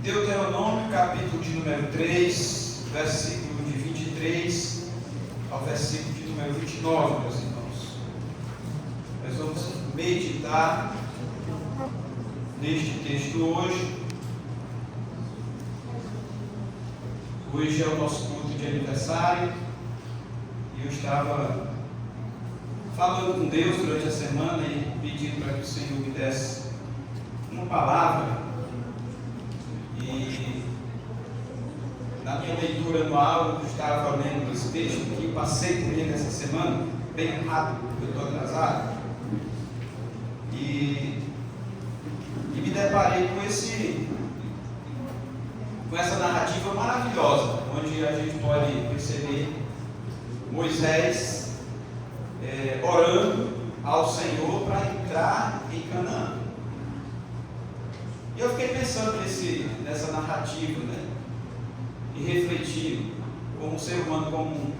Deuteronômio, capítulo de número 3, versículo de 23 ao versículo de número 29, meus irmãos. Nós vamos meditar neste texto hoje. Hoje é o nosso culto de aniversário e eu estava falando com Deus durante a semana e pedindo para que o Senhor me desse uma palavra. E na minha leitura anual, eu estava lendo esse texto que passei por ele essa semana, bem rápido, porque eu estou atrasado, e me deparei com essa narrativa maravilhosa, onde a gente pode perceber Moisés orando ao Senhor para entrar em Canaã. E eu fiquei pensando nessa narrativa, né? E refletindo como um ser humano comum.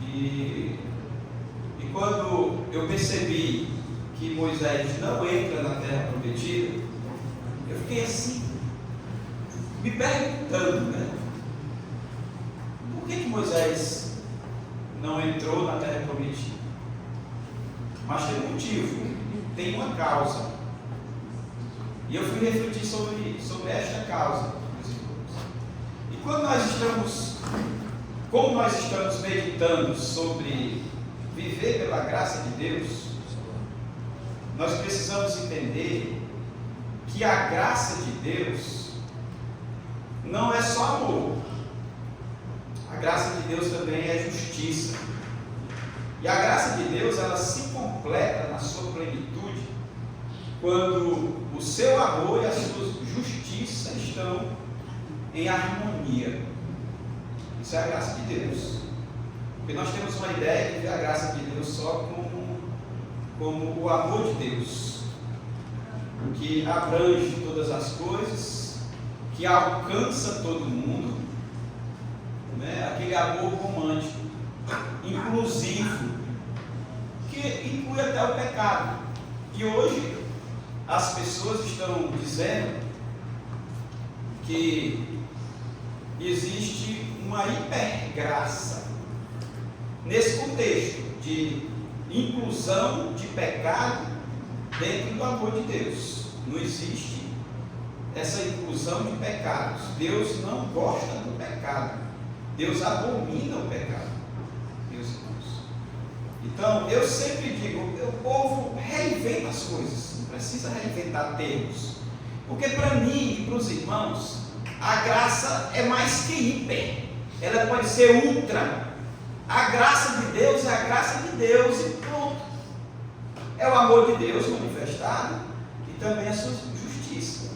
E quando eu percebi que Moisés não entra na terra prometida, eu fiquei assim, me perguntando, né? Por que Moisés não entrou na terra prometida? Mas tem um motivo, tem uma causa. E eu fui refletir sobre esta causa, meus irmãos. E como nós estamos meditando sobre viver pela graça de Deus, nós precisamos entender que a graça de Deus não é só amor. A graça de Deus também é justiça. E a graça de Deus, ela se completa na sua plenitude quando o seu amor e a sua justiça estão em harmonia. Isso é a graça de Deus. Porque nós temos uma ideia de ver a graça de Deus só como o amor de Deus, que abrange todas as coisas, que alcança todo mundo, né? Aquele amor romântico, inclusivo, que inclui até o pecado. E hoje as pessoas estão dizendo que existe uma hipergraça nesse contexto de inclusão de pecado dentro do amor de Deus. Não existe essa inclusão de pecados. Deus não gosta do pecado. Deus abomina o pecado, meus irmãos. Então, eu sempre digo, o povo reinventa as coisas. Precisa reinventar termos, porque para mim e para os irmãos a graça é mais que hiper, ela pode ser ultra. A graça de Deus é a graça de Deus e pronto. É o amor de Deus manifestado e também a sua justiça,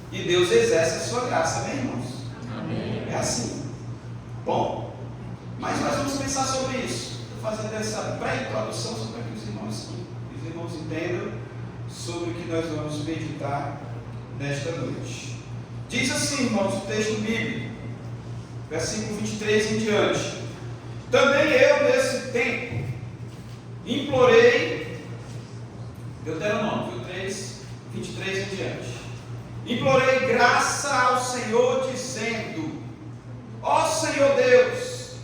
e Deus exerce a sua graça, meus irmãos. Amém. É assim. Bom, mas nós vamos pensar sobre isso. Estou fazendo essa pré-introdução só para que os irmãos entendam sobre o que nós vamos meditar nesta noite. Diz assim, irmãos, o texto bíblico, versículo 23 em diante: também eu nesse tempo implorei, Deuteronômio 3, 23 em diante, implorei graça ao Senhor, dizendo: ó Senhor Deus,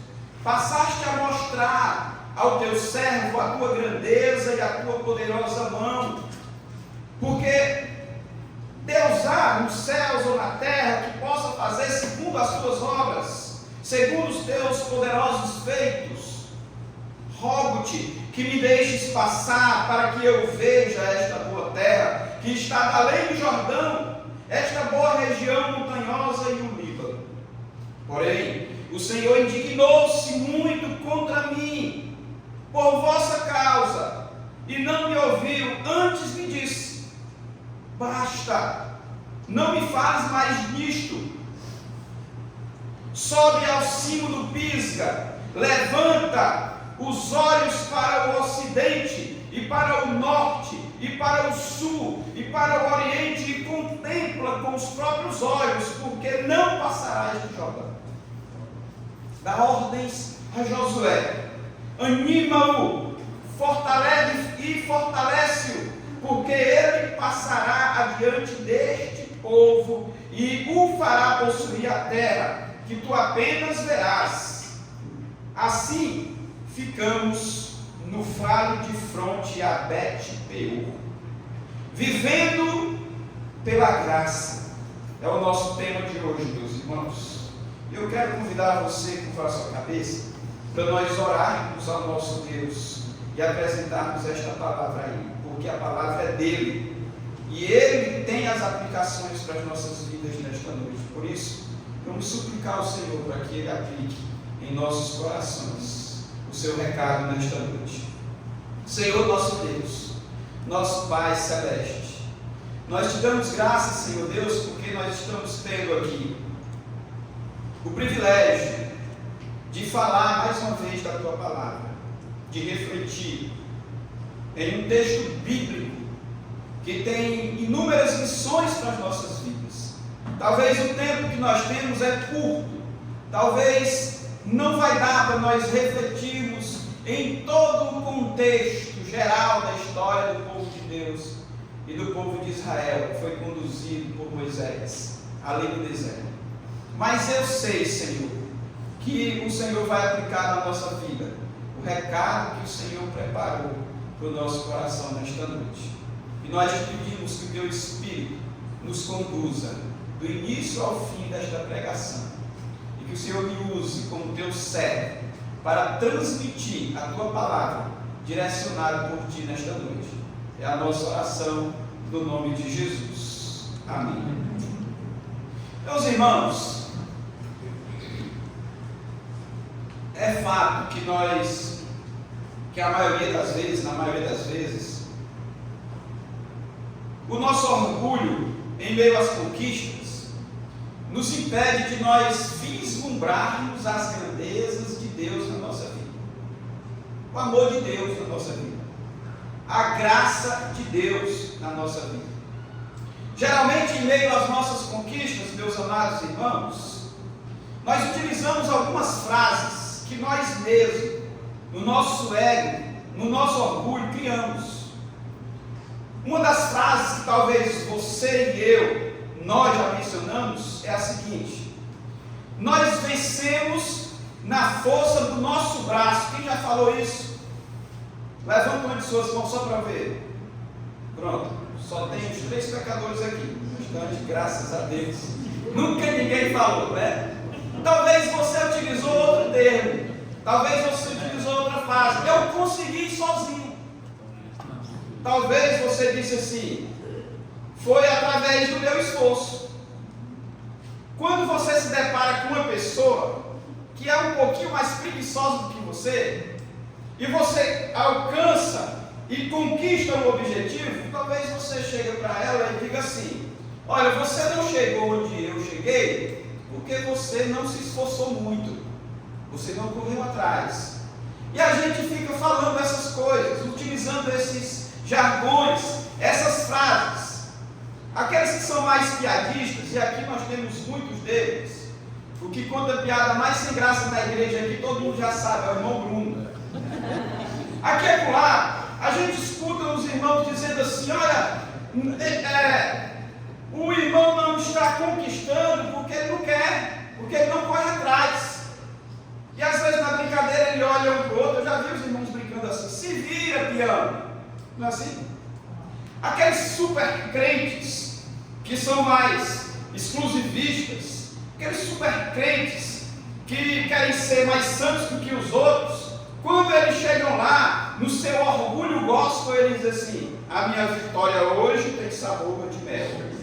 passaste a mostrar ao teu servo a tua grandeza e a tua poderosa mão, porque Deus há nos céus ou na terra que possa fazer segundo as tuas obras, segundo os teus poderosos feitos. Rogo-te que me deixes passar para que eu veja esta boa terra que está além do Jordão, esta boa região montanhosa e o Líbano. Porém, o Senhor indignou-se muito contra mim por vossa causa e não me ouviu. Antes me disse: basta, não me fales mais nisto. Sobe ao cimo do Pisga, levanta os olhos para o ocidente e para o norte e para o sul e para o oriente e contempla com os próprios olhos, porque não passarás do Jordão. Dá ordens a Josué, anima-o, fortalece-o, porque ele passará adiante deste e o fará possuir a terra, que tu apenas verás. Assim ficamos no vale de fronte a Bet-peor, vivendo pela graça. É o nosso tema de hoje, meus irmãos. Eu quero convidar você a curvar sua cabeça para nós orarmos ao nosso Deus e apresentarmos esta palavra aí, porque a palavra é dele e ele tem as aplicações para as nossas vidas nesta noite. Por isso, vamos suplicar ao Senhor para que ele aplique em nossos corações o seu recado nesta noite. Senhor nosso Deus, nosso Pai Celeste, nós te damos graças, Senhor Deus, porque nós estamos tendo aqui o privilégio de falar mais uma vez da tua palavra, de refletir em um texto bíblico que tem inúmeras lições para as nossas vidas. Talvez o tempo que nós temos é curto, talvez não vai dar para nós refletirmos em todo o contexto geral da história do povo de Deus e do povo de Israel, que foi conduzido por Moisés ali no deserto. Mas eu sei, Senhor, que o Senhor vai aplicar na nossa vida o recado que o Senhor preparou para o nosso coração nesta noite. E nós te pedimos que o teu Espírito nos conduza do início ao fim desta pregação, e que o Senhor me use como teu servo para transmitir a tua palavra direcionada por ti nesta noite. É a nossa oração no nome de Jesus. Amém. Meus irmãos, é fato que a maioria das vezes, na maioria das vezes, o nosso orgulho em meio às conquistas nos impede de nós vislumbrarmos as grandezas de Deus na nossa vida, o amor de Deus na nossa vida, a graça de Deus na nossa vida. Geralmente, em meio às nossas conquistas, meus amados irmãos, nós utilizamos algumas frases que nós mesmos, no nosso ego, no nosso orgulho, criamos. Uma das frases que talvez você e eu, nós já mencionamos, é a seguinte: nós vencemos na força do nosso braço. Quem já falou isso? Levanta uma de suas mãos só para ver. Pronto, só tem os 3 pecadores aqui. Bastante, graças a Deus. Nunca ninguém falou, né? Talvez você utilizou outro termo, talvez você utilizou outra frase. Eu consegui sozinho. Talvez você disse assim: foi através do meu esforço. Quando você se depara com uma pessoa que é um pouquinho mais preguiçosa do que você, e você alcança e conquista um objetivo, talvez você chegue para ela e diga assim: olha, você não chegou onde eu cheguei porque você não se esforçou muito, você não correu atrás. E a gente fica falando essas coisas, utilizando esses jargões, essas frases, aqueles que são mais piadistas, e aqui nós temos muitos deles. O que conta a piada mais sem graça na igreja aqui, todo mundo já sabe, é o irmão Bruno. Aqui e lá, a gente escuta os irmãos dizendo assim: olha, o irmão não está conquistando porque ele não quer, porque ele não corre atrás. E às vezes na brincadeira ele olha um para o outro. Eu já vi os irmãos brincando assim: se vira, peão. Não é assim? Aqueles super crentes que são mais exclusivistas, aqueles super crentes que querem ser mais santos do que os outros, quando eles chegam lá, no seu orgulho gospel, eles dizem assim: a minha vitória hoje tem sabor de mel.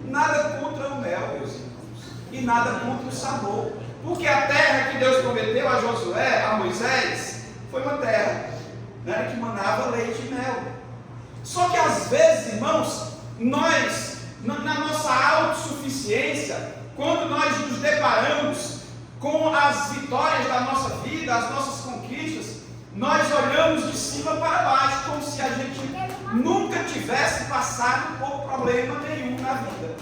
Nada contra o mel, meus irmãos, e nada contra o sabor, porque a terra que Deus prometeu a Josué, a Moisés, foi uma terra, né, que manava leite e mel. Só que às vezes, irmãos, nós, na nossa autossuficiência, quando nós nos deparamos com as vitórias da nossa vida, as nossas conquistas, nós olhamos de cima para baixo, como se a gente nunca tivesse passado por problema nenhum na vida.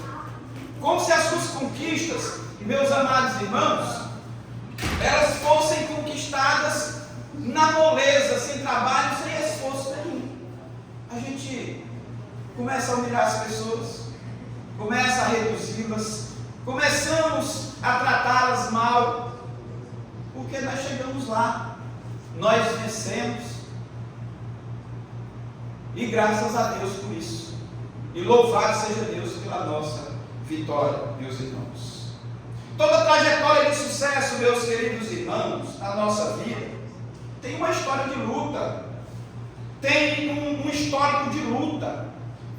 Como se as suas conquistas, meus amados irmãos, elas fossem conquistadas na moleza, sem trabalho, sem esforço nenhum. A gente começa a humilhar as pessoas, começa a reduzi-las, começamos a tratá-las mal, porque nós chegamos lá, nós vencemos, e graças a Deus por isso, e louvado seja Deus pela nossa vitória, meus irmãos. Toda trajetória de sucesso, meus queridos irmãos, na nossa vida, tem uma história de luta, tem um histórico de luta,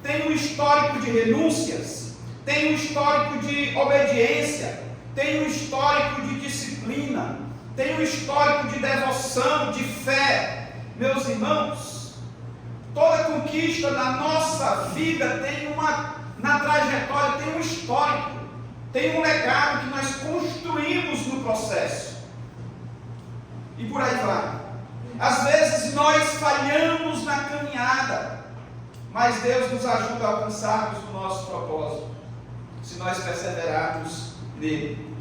tem um histórico de renúncias, tem um histórico de obediência, tem um histórico de disciplina, tem um histórico de devoção, de fé. Meus irmãos, toda conquista na nossa vida tem na trajetória tem um histórico, tem um legado que nós construímos no processo. E por aí vai. Às vezes nós falhamos na caminhada, mas Deus nos ajuda a alcançarmos o nosso propósito, se nós perseverarmos nele.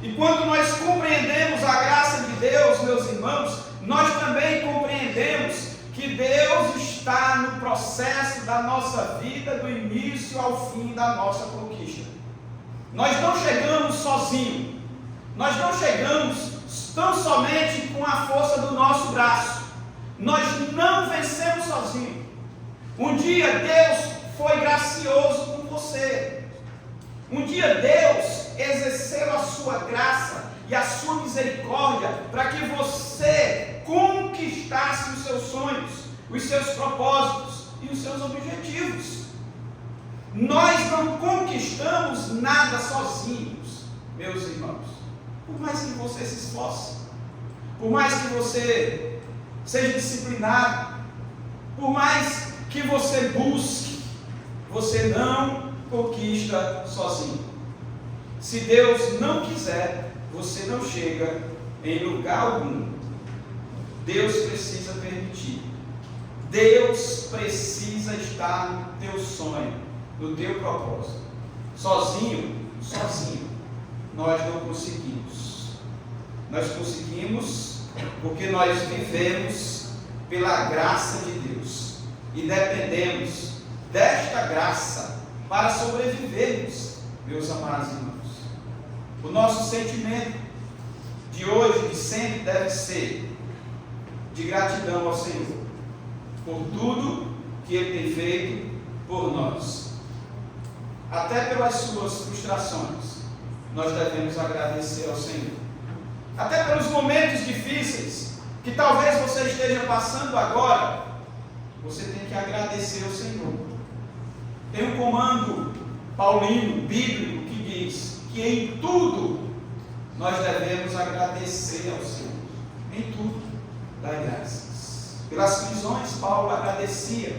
E quando nós compreendemos a graça de Deus, meus irmãos, nós também compreendemos que Deus está no processo da nossa vida, do início ao fim da nossa conquista. Nós não chegamos sozinhos, nós não chegamos tão somente com a força do nosso braço, nós não vencemos sozinhos. Um dia Deus foi gracioso com você, um dia Deus exerceu a sua graça e a sua misericórdia para que você conquistasse os seus sonhos, os seus propósitos e os seus objetivos. Nós não conquistamos nada sozinhos, meus irmãos. Por mais que você se esforce, por mais que você seja disciplinado, por mais que você busque, você não conquista sozinho. Se Deus não quiser, você não chega em lugar algum. Deus precisa permitir. Deus precisa estar no teu sonho, no teu propósito. Sozinho, nós não conseguimos. Nós conseguimos porque nós vivemos pela graça de Deus e dependemos desta graça para sobrevivermos, meus amados irmãos. O nosso sentimento de hoje, de sempre, deve ser de gratidão ao Senhor por tudo que Ele tem feito por nós. Até pelas suas frustrações, nós devemos agradecer ao Senhor. Até pelos momentos difíceis que talvez você esteja passando agora, você tem que agradecer ao Senhor. Tem um comando paulino, bíblico, que diz que em tudo nós devemos agradecer ao Senhor. Em tudo, dai graças. Pelas prisões, Paulo agradecia.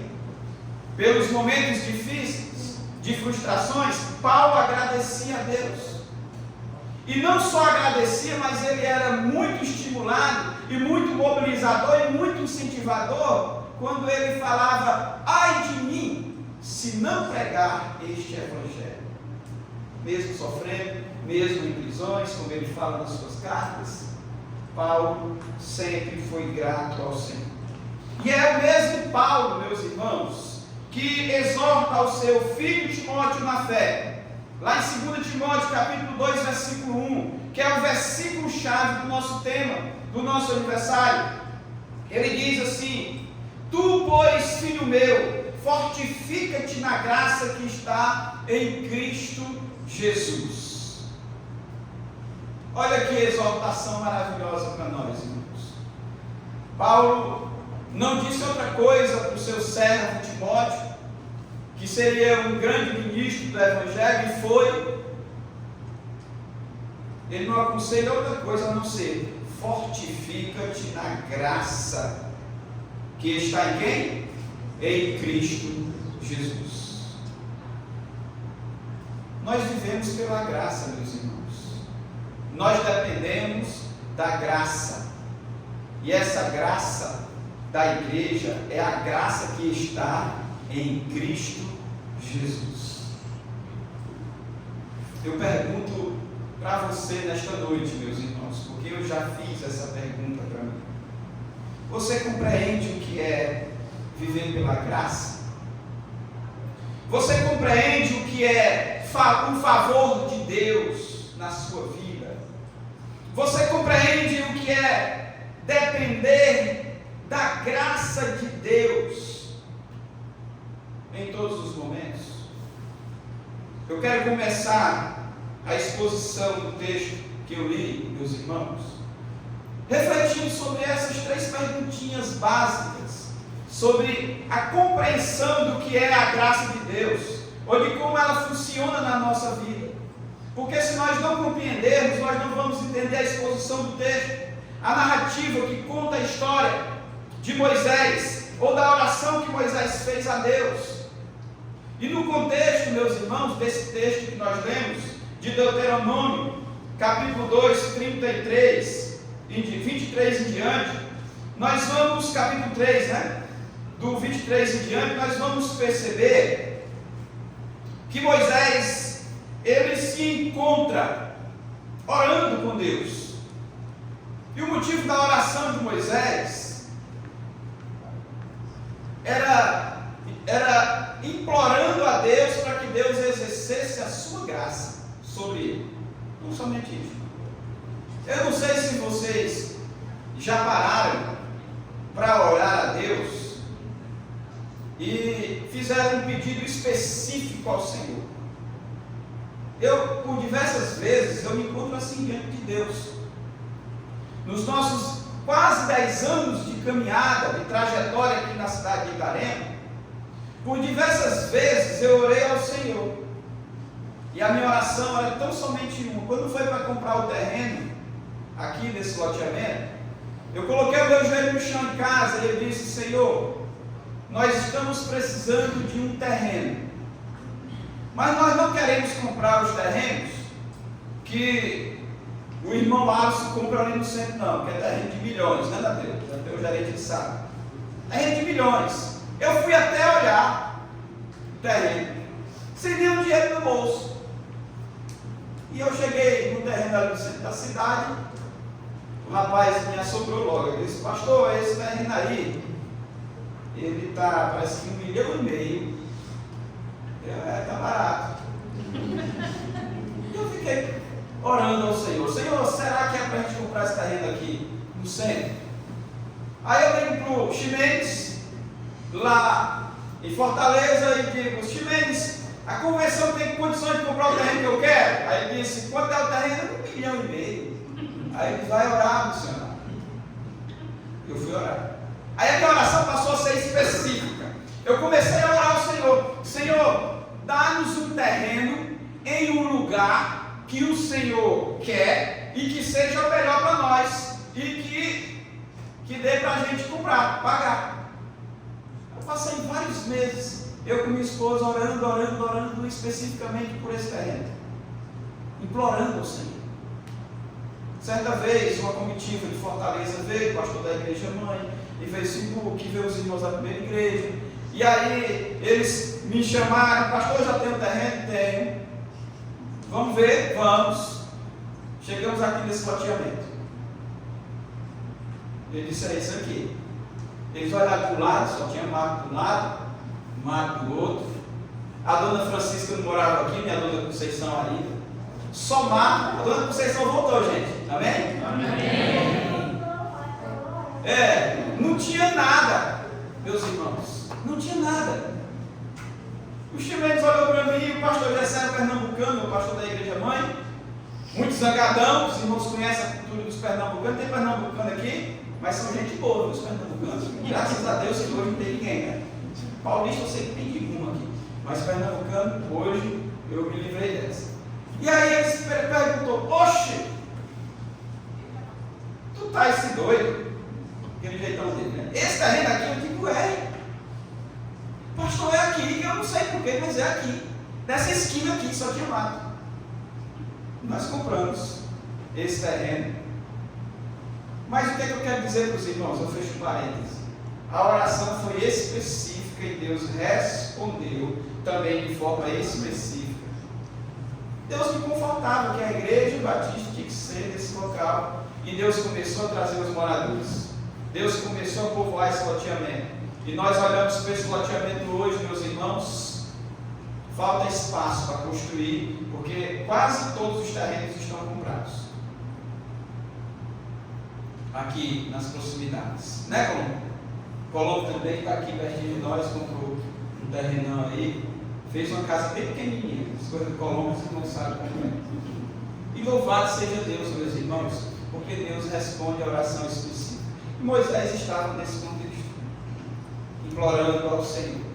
Pelos momentos difíceis, de frustrações, Paulo agradecia a Deus. E não só agradecia, mas ele era muito estimulado e muito mobilizador e muito incentivador quando ele falava: ai de mim, se não pregar este evangelho. Mesmo sofrendo, mesmo em prisões, como ele fala nas suas cartas, Paulo sempre foi grato ao Senhor. E é o mesmo Paulo, meus irmãos, que exorta ao seu filho Timóteo na fé. Lá em 2 Timóteo capítulo 2, versículo 1, que é o versículo chave do nosso tema, do nosso aniversário. Ele diz assim: tu, pois, filho meu, fortifica-te na graça que está em Cristo Jesus. Olha que exortação maravilhosa para nós, irmãos. Paulo não disse outra coisa para o seu servo Timóteo, que seria um grande ministro do Evangelho, e foi. Ele não aconselha outra coisa a não ser: fortifica-te na graça que está em quem? Em Cristo Jesus. Nós vivemos pela graça, meus irmãos. Nós dependemos da graça. E essa graça da igreja é a graça que está em Cristo Jesus. Eu pergunto para você nesta noite, meus irmãos, porque eu já fiz essa pergunta para mim. Você compreende o que é viver pela graça? Você compreende o que é o favor de Deus na sua vida? Você compreende o que é depender da graça de Deus em todos os momentos? Eu quero começar a exposição do texto que eu li, meus irmãos, refletindo sobre essas 3 perguntinhas básicas, sobre a compreensão do que é a graça de Deus, ou de como ela funciona na nossa vida. Porque se nós não compreendermos, nós não vamos entender a exposição do texto, a narrativa que conta a história de Moisés, ou da oração que Moisés fez a Deus. E no contexto, meus irmãos, desse texto que nós lemos, de Deuteronômio, capítulo 2, 33, 23 em diante, nós vamos, capítulo 3, do 23 em diante, nós vamos perceber que Moisés, ele se encontra orando com Deus. E o motivo da oração de Moisés era implorando a Deus para que Deus exercesse a sua graça sobre ele. Não somente isso. Eu não sei se vocês já pararam para orar a Deus e fizeram um pedido específico ao Senhor. Por diversas vezes, eu me encontro assim diante de Deus. Nos nossos quase 10 anos de caminhada, de trajetória aqui na cidade de Itarema, por diversas vezes eu orei ao Senhor. E a minha oração era tão somente uma. Quando foi para comprar o terreno, aqui nesse loteamento, eu coloquei o meu joelho no chão em casa e eu disse: Senhor, nós estamos precisando de um terreno. Mas nós não queremos comprar os terrenos que o irmão Alisson compra ali no centro, não, que é terreno de milhões, né, Dateu? O gerente sabe. Terreno de milhões. Eu fui até olhar o terreno, sem nenhum dinheiro no bolso. E eu cheguei no terreno ali no centro da cidade. O rapaz me assombrou logo. Ele disse: pastor, esse terreno aí, ele está, parece que 1,5 milhão. Está barato. E eu fiquei orando ao Senhor: Senhor, será que é para a gente comprar esse terreno aqui no centro? Aí eu ligo para o Ximenes, lá em Fortaleza, e digo: Ximenes, a convenção tem condições de comprar o terreno que eu quero? Aí ele disse: quanto é o terreno? 1,5 milhão. Aí ele vai orar, missionário. Eu fui orar. Aí a minha oração passou a ser específica. Eu comecei a orar ao Senhor: Senhor, dá-nos um terreno em um lugar que o Senhor quer e que seja o melhor para nós e que dê para a gente comprar, pagar. Eu passei vários meses, eu com minha esposa, orando especificamente por esse terreno, implorando ao Senhor. Certa vez, uma comitiva de Fortaleza veio, o pastor da igreja mãe, e veio Simbuque, veio os irmãos da primeira igreja, e aí eles me chamaram: pastor, já tem um terreno? Tenho. Vamos ver? Vamos. Chegamos aqui nesse loteamento. Ele disse: é isso aqui. Eles olharam para o lado, só tinha mato de um lado, mato do outro. A dona Francisca não morava aqui, nem a dona Conceição ainda. Só mato. A dona Conceição voltou, gente. Amém? Amém. Não tinha nada, meus irmãos. Não tinha nada. O Ximenes olhou para mim, o pastor Jessé pernambucano, o pastor da igreja mãe, muito zangadão. Os irmãos conhecem a cultura dos pernambucanos. Tem pernambucano aqui, mas são gente boa, os pernambucanos. Graças a Deus que hoje não tem ninguém, né? Paulista eu sei que tem de um aqui, mas pernambucano, hoje eu me livrei dessa. E aí ele perguntou: oxe, tu tá esse doido? Aquele jeitão dele, né? Esse terreno aqui, eu digo: pastor, é aqui, eu não sei porquê, mas é aqui, nessa esquina aqui, só tinha mato. Nós compramos esse terreno. Mas o que é que eu quero dizer para os irmãos? Eu fecho parênteses. A oração foi específica e Deus respondeu também de forma específica. Deus me confortava que a igreja batista tinha que ser nesse local, e Deus começou a trazer os moradores. Deus começou a povoar esse loteamento. E nós olhamos para esse loteamento hoje, meus irmãos, falta espaço para construir, porque quase todos os terrenos estão comprados aqui nas proximidades, né, Colombo? Colombo também está aqui pertinho de nós, comprou um terrenão aí, fez uma casa bem pequenininha. As coisas de Colombo vocês não sabem como é. E louvado seja Deus, meus irmãos, porque Deus responde a oração específica. E Moisés estava nesse contexto, implorando ao Senhor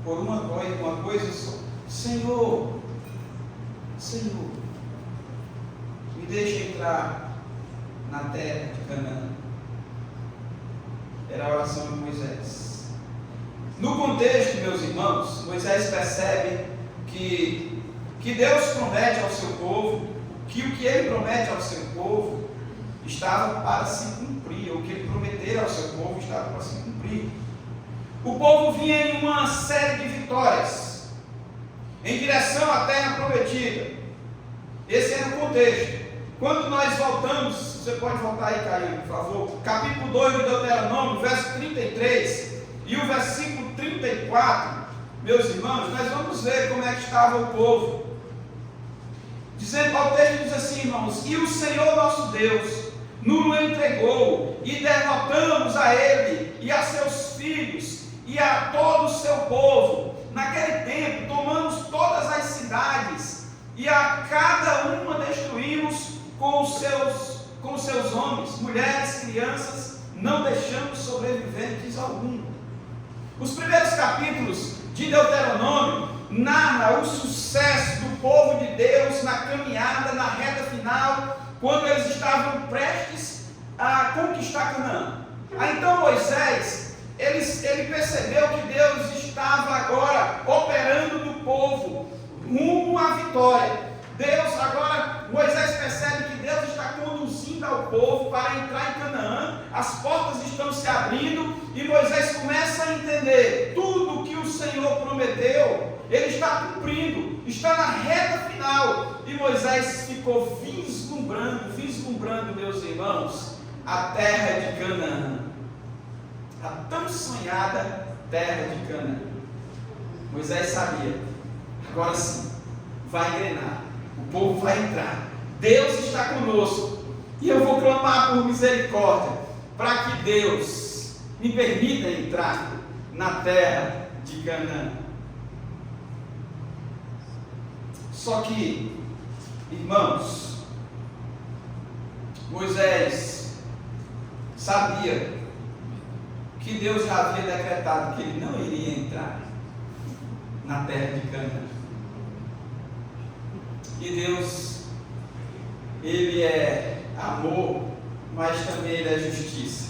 por uma coisa só: Senhor, Senhor, me deixa entrar na terra de Canaã. Era a oração de Moisés. No contexto, meus irmãos, Moisés percebe que Deus promete ao seu povo, que o que ele promete ao seu povo estava para se cumprir, o que ele prometera ao seu povo estava para se cumprir. O povo vinha em uma série de vitórias em direção à terra prometida. Esse era o contexto. Quando nós voltamos, você pode voltar aí, Caio, por favor, capítulo 2 de Deuteronômio, verso 33 e o versículo 34, meus irmãos, nós vamos ver como é que estava o povo. Dizendo, o texto diz assim, irmãos: e o Senhor nosso Deus nos entregou, e derrotamos a ele e a seus filhos e a todo o seu povo. Naquele tempo tomamos todas as cidades, e a cada uma destruímos com os seus homens, mulheres, crianças, não deixando sobreviventes algum. Os primeiros capítulos de Deuteronômio narram o sucesso do povo de Deus na caminhada, na reta final, quando eles estavam prestes a conquistar Canaã. Então Moisés, ele percebeu que Deus estava agora operando no povo rumo à vitória. Moisés percebe que Deus está conduzindo ao povo para entrar em Canaã, as portas estão se abrindo, e Moisés começa a entender tudo que o Senhor prometeu, ele está cumprindo, está na reta final, e Moisés ficou vislumbrando, meus irmãos, a terra de Canaã, a tão sonhada terra de Canaã. Moisés sabia, agora sim, vai engrenar. O povo vai entrar, Deus está conosco, e eu vou clamar por misericórdia, para que Deus me permita entrar na terra de Canaã. Só que, irmãos, Moisés sabia que Deus já havia decretado que ele não iria entrar na terra de Canaã. E Deus, ele é amor, mas também ele é justiça.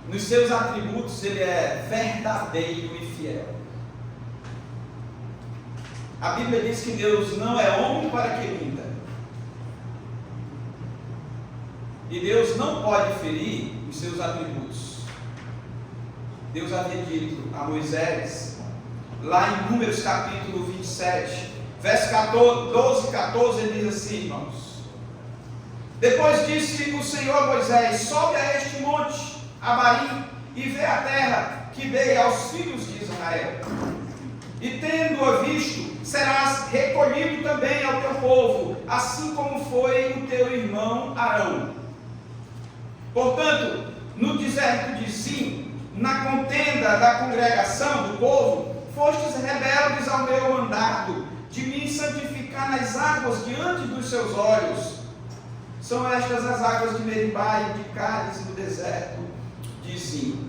Nos seus atributos, ele é verdadeiro e fiel. A Bíblia diz que Deus não é homem para que minta. E Deus não pode ferir os seus atributos. Deus havia dito a Moisés, lá em Números capítulo 27, verso 12 e 14, ele diz assim, irmãos: depois disse o Senhor a Moisés: sobe a este monte, Abarim, e vê a terra que dei aos filhos de Israel. E tendo-a visto, serás recolhido também ao teu povo, assim como foi o teu irmão Arão. Portanto, no deserto de Zim, na contenda da congregação do povo, fostes rebeldes ao meu mandado, de me santificar nas águas diante dos seus olhos. São estas as águas de Meribá e de Cádiz no deserto de Zim.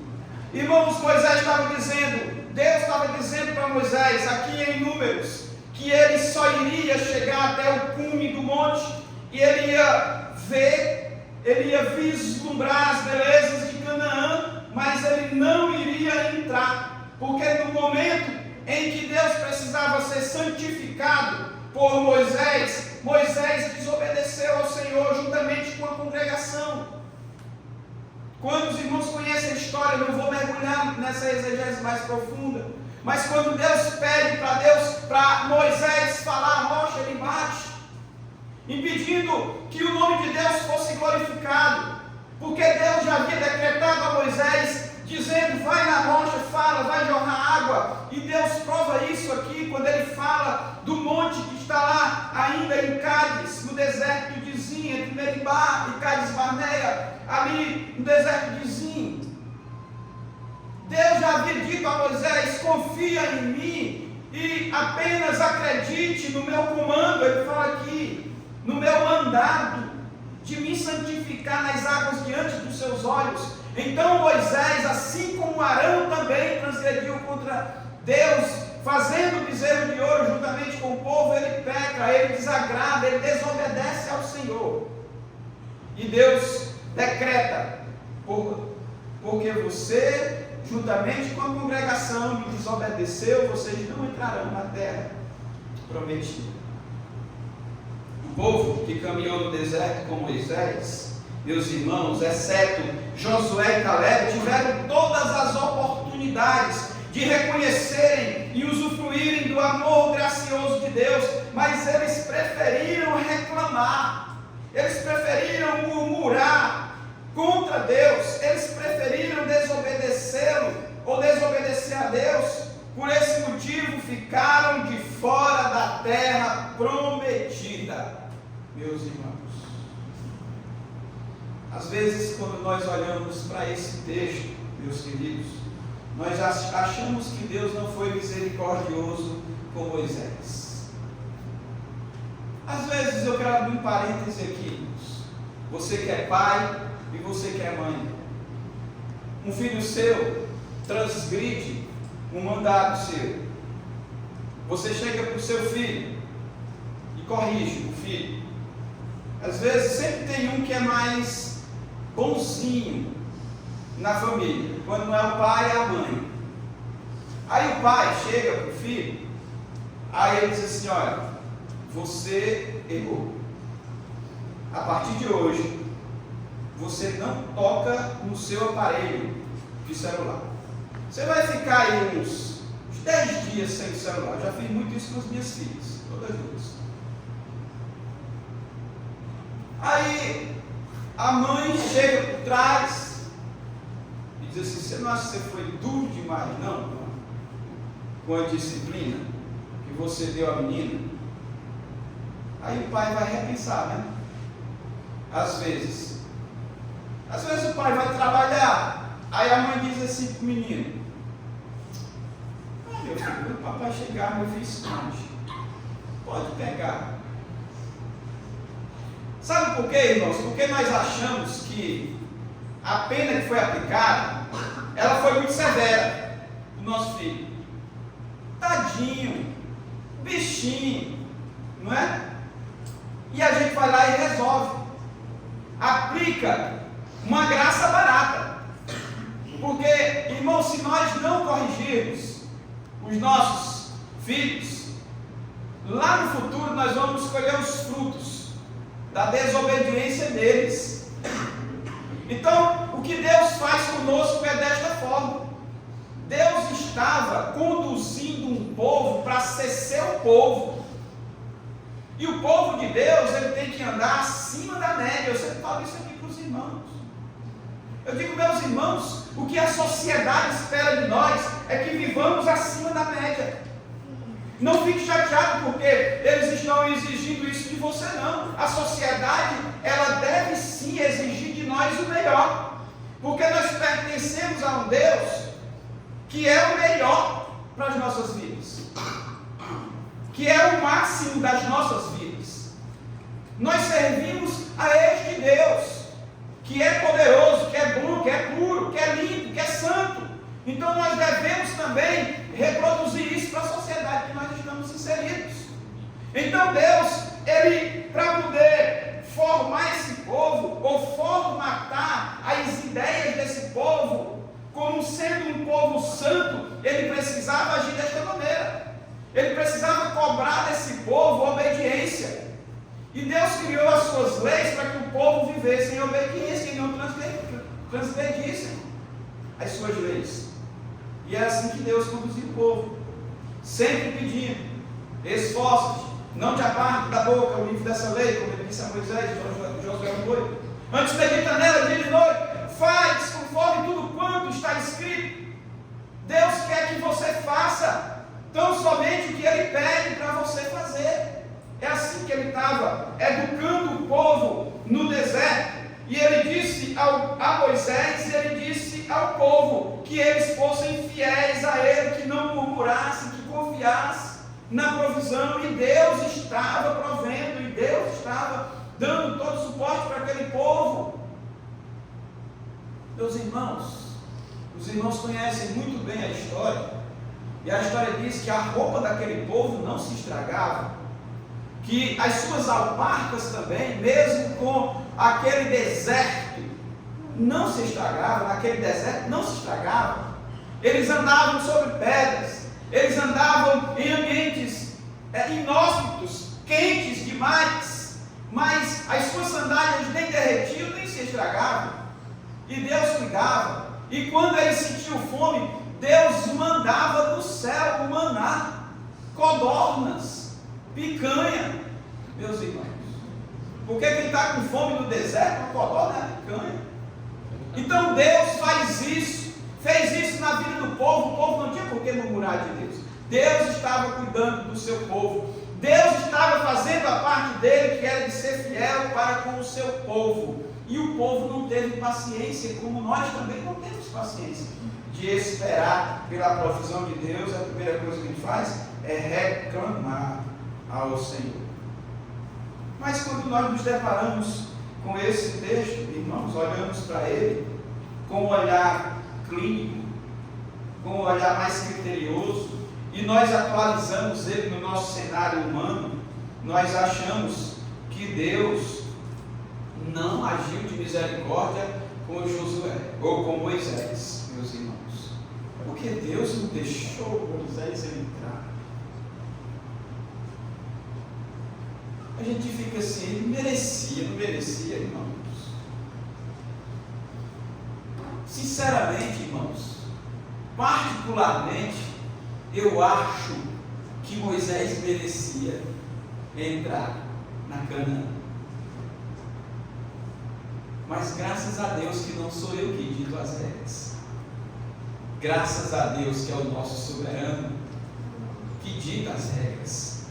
Irmãos, Moisés estava dizendo, Deus estava dizendo para Moisés, aqui em Números, que ele só iria chegar até o cume do monte, e ele ia vislumbrar as belezas de Canaã, mas ele não iria entrar, porque no momento em que Deus precisava ser santificado por Moisés, Moisés desobedeceu ao Senhor juntamente com a congregação. Quando os irmãos conhecem a história, não vou mergulhar nessa exegese mais profunda, mas quando Deus pede para Moisés falar a rocha, ele bate, impedindo que o nome de Deus fosse glorificado, porque Deus já havia decretado a Moisés, dizendo: vai na rocha, fala, vai jorrar lá e Cádiz Barneia, ali no deserto de Zim. Deus já havia dito a Moisés: confia em mim e apenas acredite no meu comando. Ele fala aqui, no meu mandado de me santificar nas águas diante dos seus olhos. Então Moisés, assim como Arão também transgrediu contra Deus, fazendo bezerro de ouro juntamente com o povo, ele peca, ele desagrada, ele desobedece ao Senhor. E Deus decreta: porque você, juntamente com a congregação, me desobedeceu, vocês não entrarão na terra prometida. O povo que caminhou no deserto com Moisés, meus irmãos, exceto Josué e Caleb, tiveram todas as oportunidades de reconhecerem e usufruírem do amor gracioso de Deus, mas eles preferiram reclamar, eles preferiram murmurar contra Deus, eles preferiram desobedecê-lo ou desobedecer a Deus. Por esse motivo ficaram de fora da terra prometida. Meus irmãos, às vezes quando nós olhamos para esse texto, meus queridos, nós achamos que Deus não foi misericordioso com Moisés. Às vezes eu quero abrir um parêntese aqui, irmãos. Você que é pai e você que é mãe, um filho seu transgride um mandado seu. Você chega para o seu filho e corrige o filho. Às vezes sempre tem um que é mais bonzinho na família, quando não é o pai, é a mãe. Aí o pai chega para o filho, aí ele diz assim: olha, você errou. A partir de hoje, você não toca no seu aparelho de celular. Você vai ficar aí uns 10 dias sem celular. Eu já fiz muito isso com as minhas filhas, todas duas. Aí a mãe chega por trás e diz assim: você não acha que você foi duro demais, não? Com a disciplina que você deu à menina? Aí o pai vai repensar, né? Às vezes o pai vai trabalhar, aí a mãe diz assim para o menino: meu filho, quando o papai chegar, meu filho esconde, pode pegar. Sabe por quê, irmãos? Porque nós achamos que a pena que foi aplicada, ela foi muito severa do nosso filho. Tadinho, bichinho, não é? E a gente vai lá e resolve. Aplica uma graça barata. Porque, irmãos, se nós não corrigirmos os nossos filhos, lá no futuro nós vamos colher os frutos da desobediência deles. Então, o que Deus faz conosco é desta forma. Deus estava conduzindo um povo para ser seu povo. E o povo de Deus, ele tem que andar acima da média. Eu sempre falo isso aqui para os irmãos. Eu digo, meus irmãos, o que a sociedade espera de nós é que vivamos acima da média. Não fique chateado porque eles estão exigindo isso de você, não. A sociedade, ela deve sim exigir de nós o melhor. Porque nós pertencemos a um Deus que é o melhor para as nossas vidas. Que é o máximo das nossas vidas. Nós servimos a este Deus, que é poderoso, que é bom, que é puro, que é limpo, que é santo. Então nós devemos também reproduzir isso para a sociedade que nós estamos inseridos. Então Deus, ele, para poder formar esse povo, ou formatar as ideias desse povo, como sendo um povo santo, ele precisava agir desta maneira. Ele precisava cobrar desse povo obediência. E Deus criou as suas leis para que o povo vivesse em obediência e não transgredisse as suas leis. E é assim que Deus conduziu o povo, sempre pedindo: esforça-te, não te aparte da boca o livro dessa lei, como ele disse a Moisés, Josué 1:8. Antes medita nela dia e noite, faz conforme tudo quanto está escrito. Deus quer que você faça tão somente o que ele pede para você fazer. É assim que ele estava educando o povo no deserto. E ele disse a Moisés, ele disse ao povo que eles fossem fiéis a ele, que não murmurassem, que confiassem na provisão. E Deus estava provendo, e Deus estava dando todo o suporte para aquele povo. Meus irmãos, os irmãos conhecem muito bem a história. E a história diz que a roupa daquele povo não se estragava, que as suas alparcas também, mesmo com aquele deserto, não se estragavam, naquele deserto não se estragavam. Eles andavam sobre pedras, eles andavam em ambientes inóspitos, quentes demais, mas as suas sandálias nem derretiam, nem se estragavam, e Deus cuidava. E quando eles sentiam fome, Deus mandava do céu o maná, codornas, picanha. Meus irmãos, porque quem está com fome no deserto, a codorna é a picanha. Então Deus fez isso na vida do povo. O povo não tinha por que murmurar de Deus. Deus estava cuidando do seu povo. Deus estava fazendo a parte dele, que era de ser fiel para com o seu povo. E o povo não teve paciência, como nós também não temos paciência de esperar pela provisão de Deus. A primeira coisa que a gente faz é reclamar ao Senhor. Mas quando nós nos deparamos com esse texto, irmãos, olhamos para ele com um olhar clínico, com um olhar mais criterioso, e nós atualizamos ele no nosso cenário humano, nós achamos que Deus não agiu de misericórdia com Josué ou com Moisés, meus irmãos, porque Deus não deixou Moisés entrar. A gente fica assim, ele merecia, não merecia, irmãos? Sinceramente, irmãos, particularmente, eu acho que Moisés merecia entrar na Canaã. Mas graças a Deus que não sou eu que dito as regras. Graças a Deus que é o nosso soberano que dita as regras.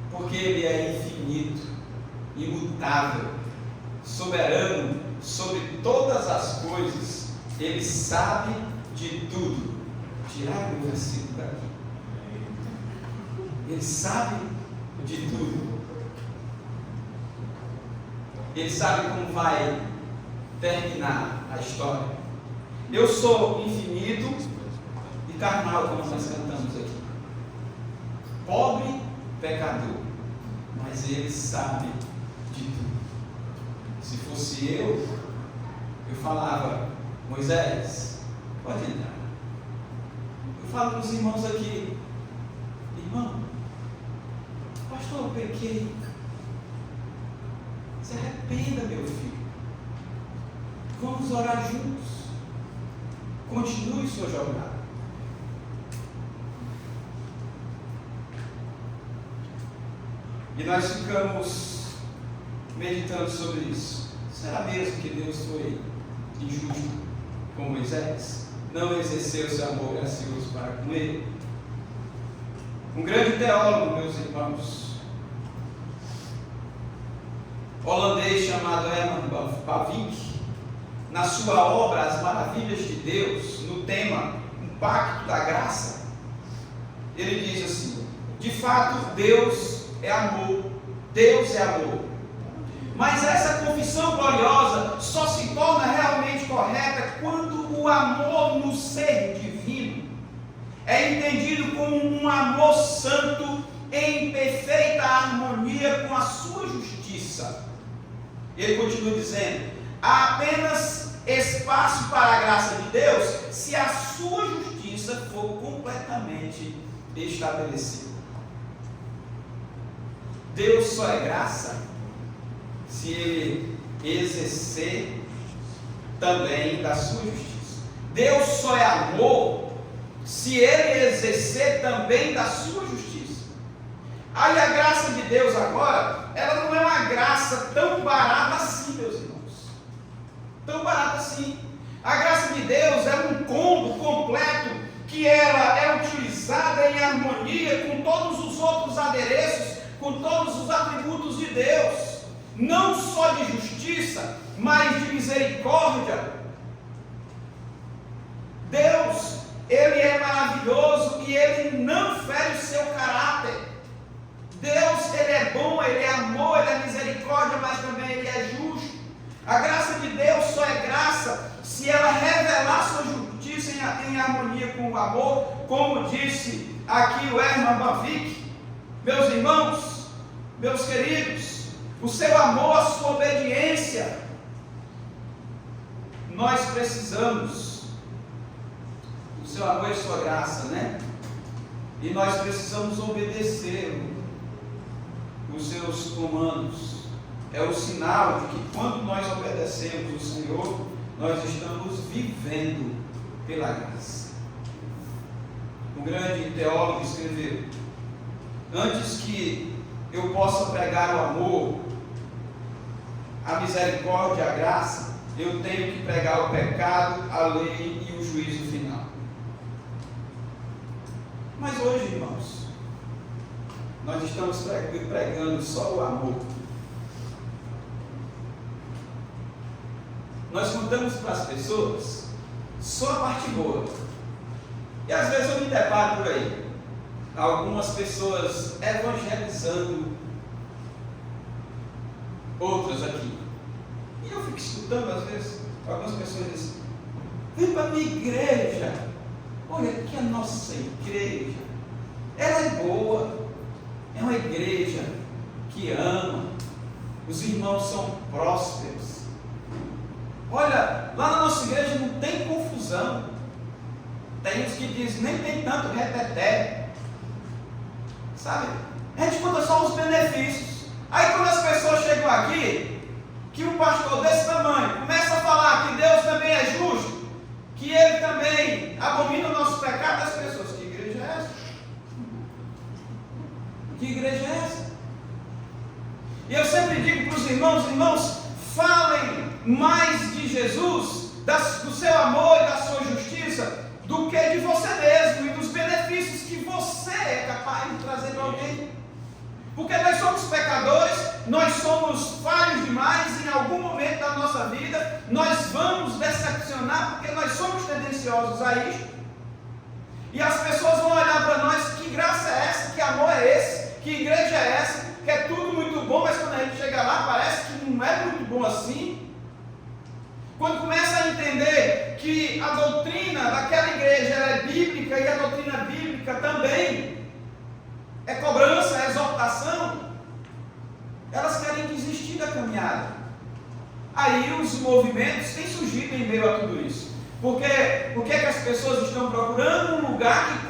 Porque Ele é infinito, imutável, soberano sobre todas as coisas. Ele sabe de tudo. Tirar o versículo daqui. Ele sabe de tudo. Ele sabe como vai terminar a história. Eu sou infinito e carnal, como nós cantamos aqui. Pobre, pecador, mas Ele sabe de tudo. Se fosse eu falava: Moisés, pode entrar. Eu falo para os irmãos aqui: irmão, pastor, eu pequei. Se arrependa, meu filho. Vamos orar juntos. Continue sua jornada. E nós ficamos meditando sobre isso. Será mesmo que Deus foi injusto com Moisés? Não exerceu seu amor gracioso para com ele? Um grande teólogo, meus irmãos, holandês chamado Herman Bavinck, na sua obra As Maravilhas de Deus, no tema Impacto da Graça, ele diz assim: de fato, Deus é amor, Deus é amor. Mas essa confissão gloriosa só se torna realmente correta quando o amor no ser divino é entendido como um amor santo em perfeita harmonia com a sua justiça. Ele continua dizendo: há apenas espaço para a graça de Deus se a sua justiça for completamente estabelecida. Deus só é graça se Ele exercer também da sua justiça. Deus só é amor se Ele exercer também da sua justiça. Aí a graça de Deus agora, ela não é uma graça tão barata assim, meus irmãos. Tão barata assim. A graça de Deus é um combo completo, que ela é utilizada em harmonia com todos os outros adereços Deus, não só de justiça, mas de misericórdia. Deus, Ele é maravilhoso e Ele não fere o seu caráter. Deus, Ele é bom, Ele é amor, Ele é misericórdia, mas também Ele é justo. A graça de Deus só é graça se ela revelar sua justiça em harmonia com o amor, como disse aqui o Herman Bavinck. Meus irmãos, meus queridos, o seu amor, a sua obediência, nós precisamos, o seu amor e a sua graça, né? E nós precisamos obedecer os seus comandos. É o sinal de que quando nós obedecemos o Senhor, nós estamos vivendo pela graça. Um grande teólogo escreveu: antes que eu possa pregar o amor, a misericórdia, a graça, eu tenho que pregar o pecado, a lei e o juízo final. Mas hoje, irmãos, nós estamos pregando só o amor. Nós contamos para as pessoas só a parte boa. E às vezes eu me deparo por aí, algumas pessoas evangelizando outras aqui. E eu fico escutando às vezes, algumas pessoas dizem: vem para a minha igreja, olha aqui a nossa igreja, ela é boa, é uma igreja que ama, os irmãos são prósperos. Olha, lá na nossa igreja não tem confusão. Tem uns que dizem, nem tem tanto reteté. Sabe? A gente conta só os benefícios. Aí quando as pessoas chegam aqui, que um pastor desse tamanho começa a falar que Deus também é justo, que Ele também abomina o nosso pecado, as pessoas: que igreja é essa? Que igreja é essa? E eu sempre digo para os irmãos, falem mais de Jesus, do seu amor e da sua justiça, do que de você mesmo e dos benefícios que você é capaz de trazer para alguém. Porque nós somos pecadores, nós somos falhos demais, em algum momento da nossa vida nós vamos decepcionar, porque nós somos tendenciosos a isso. E as pessoas vão olhar para nós: que graça é essa? Que amor é esse? Que igreja é essa? Que é tudo muito bom, mas quando a gente chega lá parece que não é muito bom assim. Quando começa a entender que a doutrina daquela igreja ela é bíblica, e a doutrina bíblica também é cobrança, é exortação, elas querem desistir da caminhada. Aí os movimentos têm surgido em meio a tudo isso. Porque o que é que as pessoas estão procurando? Um lugar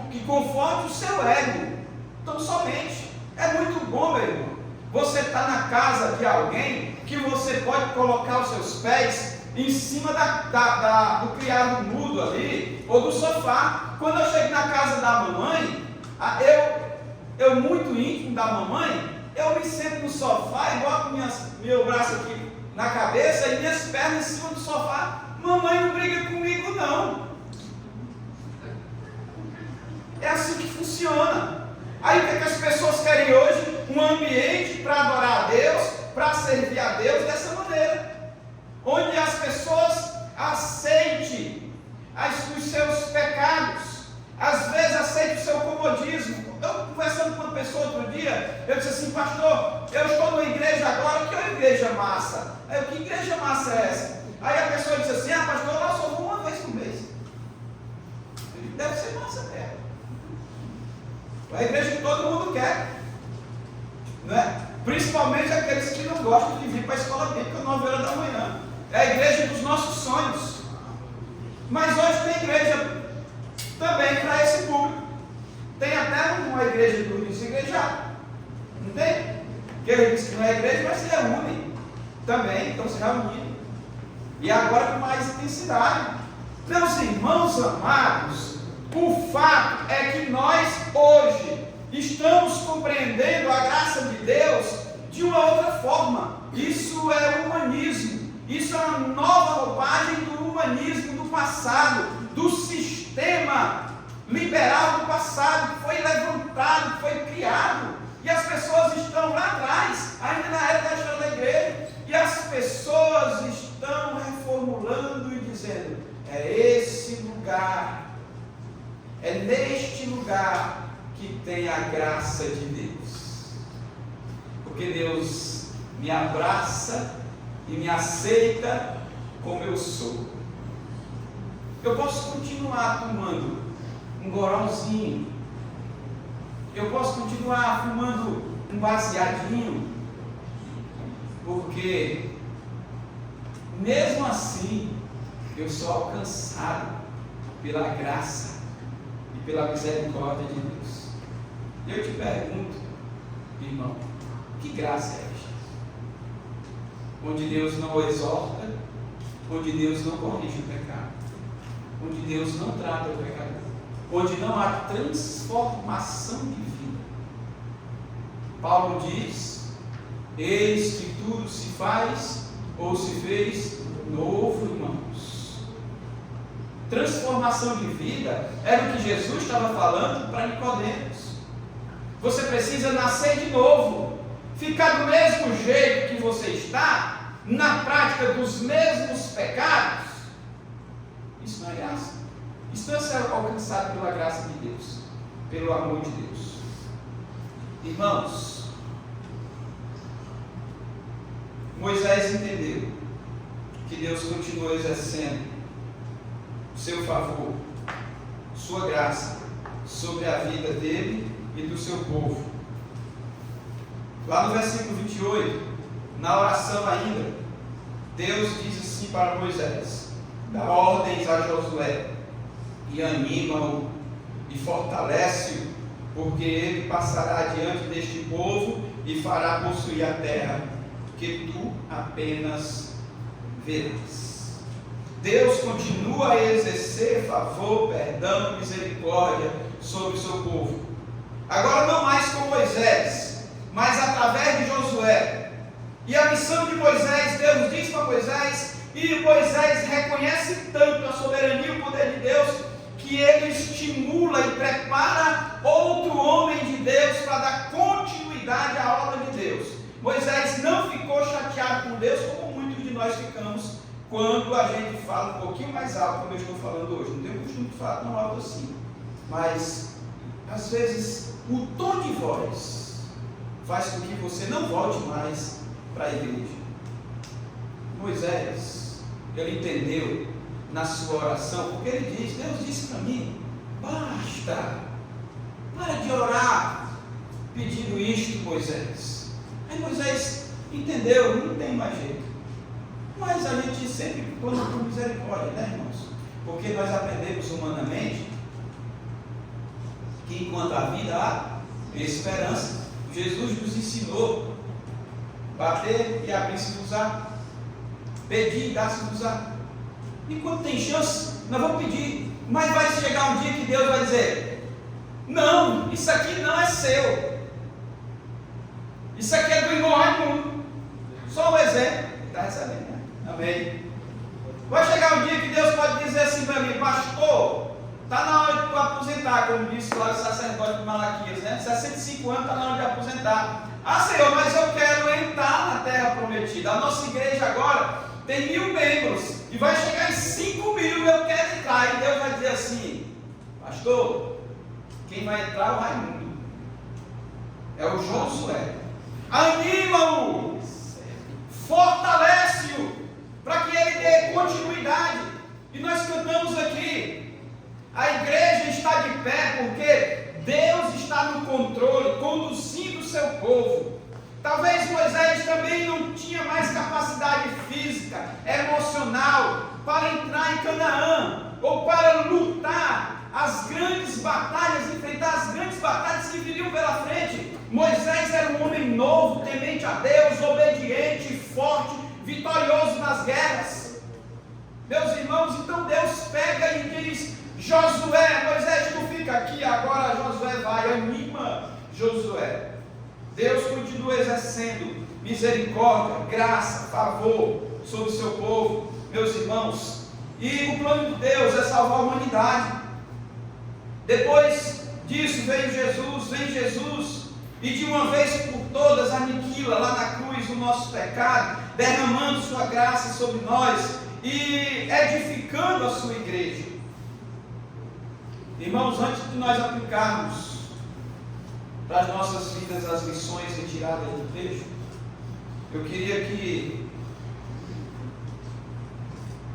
que conforte o seu ego. Então somente. É muito bom, meu irmão, você está na casa de alguém que você pode colocar os seus pés em cima do criado mudo ali, ou do sofá. Quando eu chego na casa da mamãe, eu muito íntimo da mamãe, eu me sento no sofá e boto meu braço aqui na cabeça e minhas pernas em cima do sofá. Mamãe não briga comigo não. É assim que funciona. Aí o que as pessoas querem hoje? Um ambiente para adorar a Deus, para servir a Deus dessa maneira, onde as pessoas aceitem os seus pecados, às vezes aceitem o seu comodismo. Eu conversando com uma pessoa outro dia, eu disse assim: pastor, eu estou numa igreja agora, que é uma igreja massa. Aí eu: que igreja massa é essa? Aí a pessoa disse assim: ah, pastor, eu só vou uma vez por mês. Deve ser massa mesmo. A igreja que todo mundo quer, né? Principalmente aqueles que não gostam de vir para a escola bíblica 9h da manhã. É a igreja dos nossos sonhos. Mas hoje tem igreja também para esse público. Tem até uma igreja do desigrejados. Não tem? Que ele diz que não é igreja, mas se reúne também, então se reúne. E agora com mais intensidade. Meus irmãos amados, o fato é que nós hoje estamos compreendendo a graça de Deus de uma outra forma. Isso é humanismo. Isso é uma nova roupagem do humanismo do passado, do sistema liberal do passado, que foi levantado, que foi criado E as pessoas estão lá atrás, ainda na era da história da igreja, e as pessoas estão reformulando e dizendo: é esse lugar, é neste lugar que tem a graça de Deus. Porque Deus me abraça e me aceita como eu sou. Eu posso continuar tomando um goralzinho, eu posso continuar fumando um baseadinho, porque mesmo assim eu sou alcançado pela graça e pela misericórdia de Deus. Eu te pergunto, irmão, que graça é esta? Onde Deus não exorta, onde Deus não corrige o pecado, onde Deus não trata o pecador, onde não há transformação de vida. Paulo diz: eis que tudo se faz ou se fez novo, irmãos. Transformação de vida era o que Jesus estava falando para Nicodemos. Você precisa nascer de novo, ficar do mesmo jeito que você está, na prática dos mesmos pecados. Isso não é graça. Isso não é ser alcançado pela graça de Deus, pelo amor de Deus. Irmãos, Moisés entendeu que Deus continua exercendo o seu favor, sua graça sobre a vida dele e do seu povo. Lá no versículo 28, na oração ainda, Deus diz assim para Moisés: dá ordens a Josué e anima-o e fortalece-o, porque ele passará diante deste povo e fará possuir a terra que tu apenas verás. Deus continua a exercer favor, perdão e misericórdia sobre o seu povo. Agora não mais com Moisés, mas através de Josué. E a missão de Moisés, Deus diz para Moisés, e Moisés reconhece tanto a soberania e o poder de Deus, que ele estimula e prepara outro homem de Deus para dar continuidade à obra de Deus. Moisés não ficou chateado com Deus, como muitos de nós ficamos quando a gente fala um pouquinho mais alto, como eu estou falando hoje. Não tenho costume de falar tão alto assim, mas às vezes o tom de voz faz com que você não volte mais para a igreja. Moisés, ele entendeu na sua oração, porque ele diz: Deus disse para mim, basta, para de orar pedindo isto, Moisés. Aí Moisés entendeu, não tem mais jeito. Mas a gente sempre conta com misericórdia, né, irmãos? Porque nós aprendemos humanamente que enquanto a vida há esperança. Jesus nos ensinou: bater e abrir-se-vos-á, pedir e dar-se-vos-á. Enquanto tem chance, nós vamos pedir, mas vai chegar um dia que Deus vai dizer: não, isso aqui não é seu, isso aqui é do irmão Raimundo. Só um exemplo, está recebendo, né? Amém. Vai chegar um dia que Deus pode dizer assim para mim: pastor, está na hora de tu aposentar, como disse lá o sacerdote de Malaquias, né? 65 anos, está na hora de aposentar. Ah, Senhor, mas eu quero entrar na terra prometida. A nossa igreja agora tem 1000 membros e vai chegar em 5.000, eu quero entrar. E Deus vai dizer assim: pastor, quem vai entrar é o Raimundo, é o Josué. Anima-o, fortalece-o, para que ele dê continuidade. E nós cantamos aqui: a igreja está de pé porque Deus está no controle, conduzindo o seu povo. Talvez Moisés também não tinha mais capacidade física, emocional, para entrar em Canaã, ou para lutar as grandes batalhas, enfrentar as grandes batalhas que viriam pela frente. Moisés era um homem novo, temente a Deus, obediente, forte, vitorioso nas guerras. Meus irmãos, então Deus pega e diz: Josué, Moisés, tu fica aqui, agora Josué vai, anima Josué. Deus continua exercendo misericórdia, graça, favor sobre o seu povo, meus irmãos. E o plano de Deus é salvar a humanidade. Depois disso vem Jesus, e de uma vez por todas aniquila lá na cruz o nosso pecado, derramando sua graça sobre nós e edificando a sua igreja. Irmãos, antes de nós aplicarmos para as nossas vidas as lições retiradas do texto, eu queria que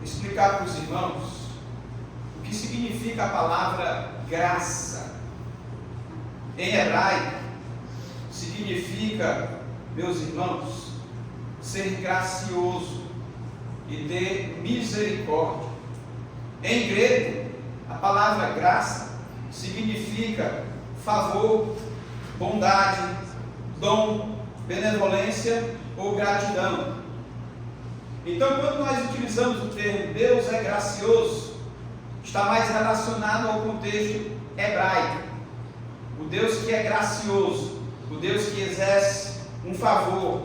explicar para os irmãos o que significa a palavra graça. Em hebraico, significa, meus irmãos, ser gracioso e ter misericórdia. Em grego, a palavra graça significa favor, bondade, dom, benevolência ou gratidão. Então, quando nós utilizamos o termo Deus é gracioso, está mais relacionado ao contexto hebraico. O Deus que é gracioso, o Deus que exerce um favor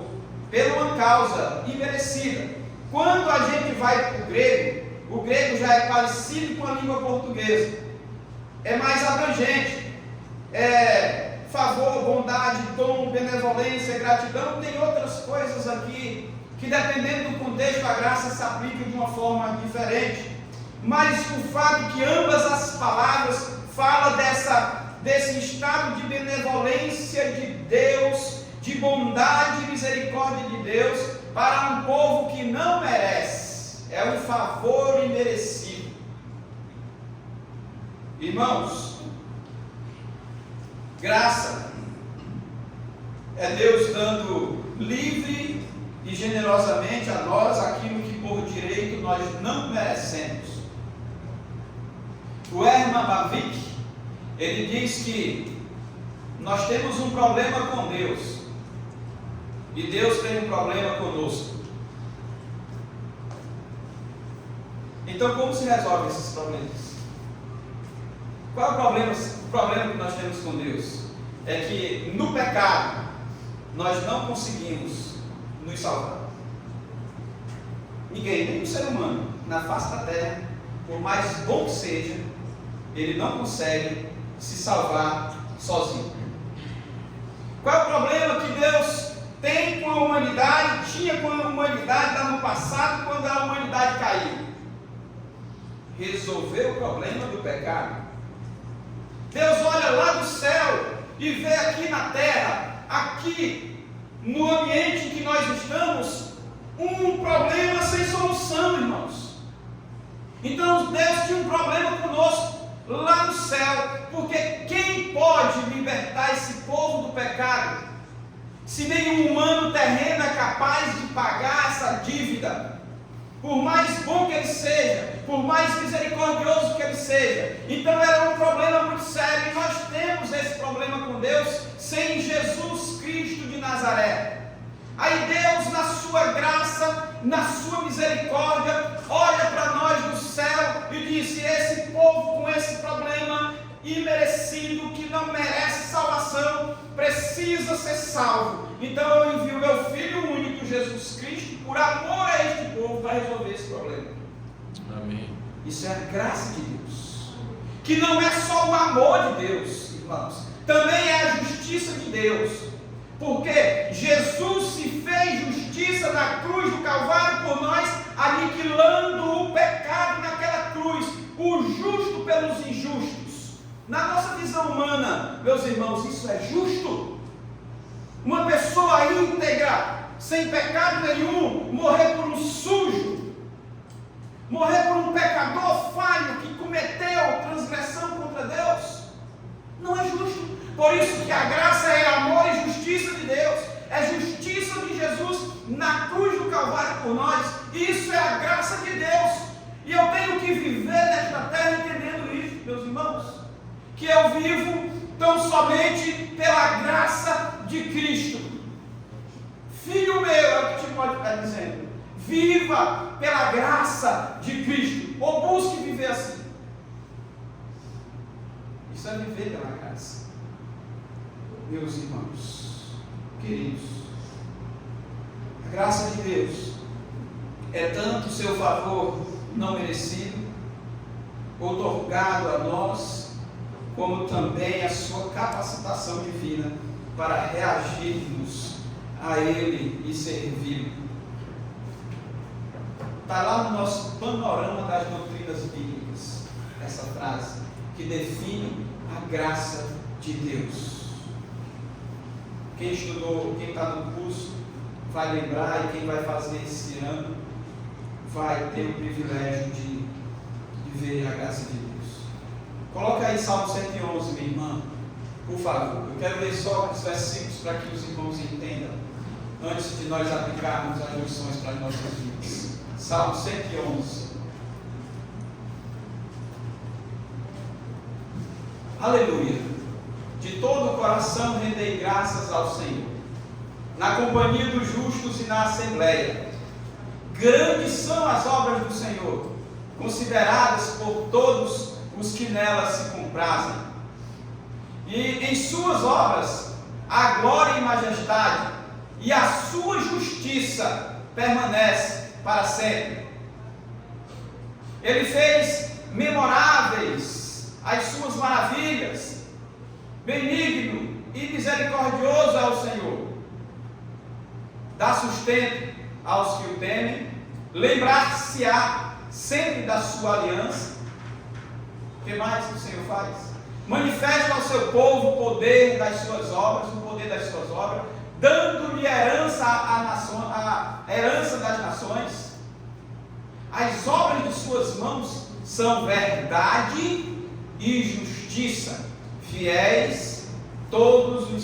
por uma causa imerecida. Quando a gente vai para o grego já é parecido com a língua portuguesa. É mais abrangente. Favor, bondade, dom, benevolência, gratidão. Tem outras coisas aqui que, dependendo do contexto, a graça se aplica de uma forma diferente. Mas o fato que ambas as palavras falam desse estado de benevolência de Deus, de bondade e misericórdia de Deus para um povo que não merece. É um favor imerecido. Irmãos, graça é Deus dando livre e generosamente a nós aquilo que por direito nós não merecemos. O Herman Bavinck, ele diz que nós temos um problema com Deus e Deus tem um problema conosco. Então, como se resolve esses problemas? Qual é o problema que nós temos com Deus? É que no pecado nós não conseguimos nos salvar. Ninguém, nem o ser humano na face da terra, por mais bom que seja, ele não consegue se salvar sozinho. Qual é o problema que Deus tem com a humanidade, tinha com a humanidade lá no passado, quando a humanidade caiu? Resolver o problema do pecado. Deus olha lá do céu e vê aqui na terra, aqui no ambiente em que nós estamos, um problema sem solução, irmãos. Então Deus tinha um problema conosco lá no céu, porque quem pode libertar esse povo do pecado, se nenhum humano terreno é capaz de pagar essa dívida, por mais bom que ele seja, por mais misericordioso que ele seja? Então era um problema muito sério, e nós temos esse problema com Deus sem Jesus Cristo de Nazaré. Aí Deus, na sua graça, na sua misericórdia, olha para nós do céu e diz: esse povo com esse problema imerecido, que não merece salvação, precisa ser salvo. Então eu envio meu Filho único, Jesus Cristo, por amor a este povo, para resolver esse problema. Amém. Isso é a graça de Deus, que não é só o amor de Deus, irmãos, também é a justiça de Deus. Porque Jesus se fez justiça na cruz do Calvário por nós, aniquilando o pecado naquela cruz, o justo pelos injustos. Na nossa visão humana, meus irmãos, isso é justo? Uma pessoa íntegra, sem pecado nenhum, morrer por um sujo, morrer por um pecador falho que cometeu transgressão contra Deus? Não é justo. Por isso que a graça é amor e justiça de Deus, é justiça de Jesus na cruz do Calvário por nós. Isso é a graça de Deus, e eu tenho que viver nesta terra entendendo isso, meus irmãos, que eu vivo tão somente pela graça de Cristo. Filho meu, é o que Timóteo está dizendo, viva pela graça de Cristo, ou busque viver assim. Isso é viver pela graça. Meus irmãos, queridos, a graça de Deus é tanto o seu favor não merecido, outorgado a nós, como também a sua capacitação divina para reagirmos a Ele e servi-lo. Está lá no nosso panorama das doutrinas bíblicas, essa frase, que define a graça de Deus. Quem estudou, quem está no curso, vai lembrar, e quem vai fazer esse ano, vai ter o privilégio de ver a graça de Deus. Coloca aí Salmo 111, minha irmã, por favor. Eu quero ler só os versículos para que os irmãos entendam, antes de nós aplicarmos as lições para as nossas vidas. Salmo 111. Aleluia. De todo o coração rendei graças ao Senhor, na companhia dos justos e na assembleia. Grandes são as obras do Senhor, consideradas por todos os que nelas se comprazem. E em suas obras há glória e majestade, e a sua justiça permanece para sempre. Ele fez memoráveis as suas maravilhas. Benigno e misericordioso é o Senhor. Dá sustento aos que o temem. Lembrar-se-á sempre da sua aliança. O que mais que o Senhor faz? Manifesta ao seu povo o poder das suas obras, dando-lhe herança a herança das nações. As obras de suas mãos são verdade e justiça, fiéis todos os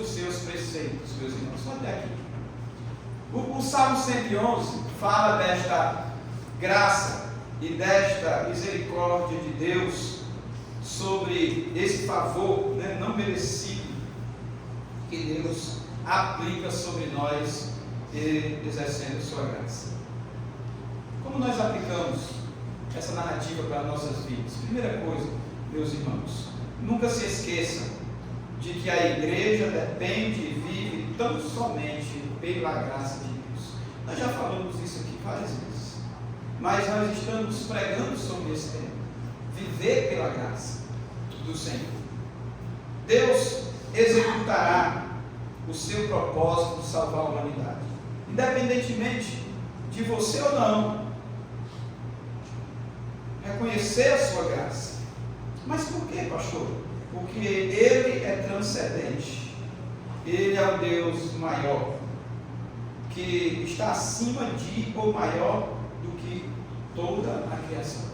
seus preceitos, meus irmãos. Só até aqui. O Salmo 111 fala desta graça e desta misericórdia de Deus sobre esse favor, né, não merecido que Deus aplica sobre nós, exercendo sua graça. Como nós aplicamos essa narrativa para as nossas vidas? Primeira coisa, meus irmãos, nunca se esqueçam de que a igreja depende e vive tão somente pela graça de Deus. Nós já falamos isso aqui várias vezes, mas nós estamos pregando sobre esse tema: viver pela graça do Senhor. Deus executará o seu propósito de salvar a humanidade, independentemente de você ou não reconhecer a sua graça. Mas por que, pastor? Porque Ele é transcendente. Ele é o Deus maior, que está acima de ou maior do que toda a criação.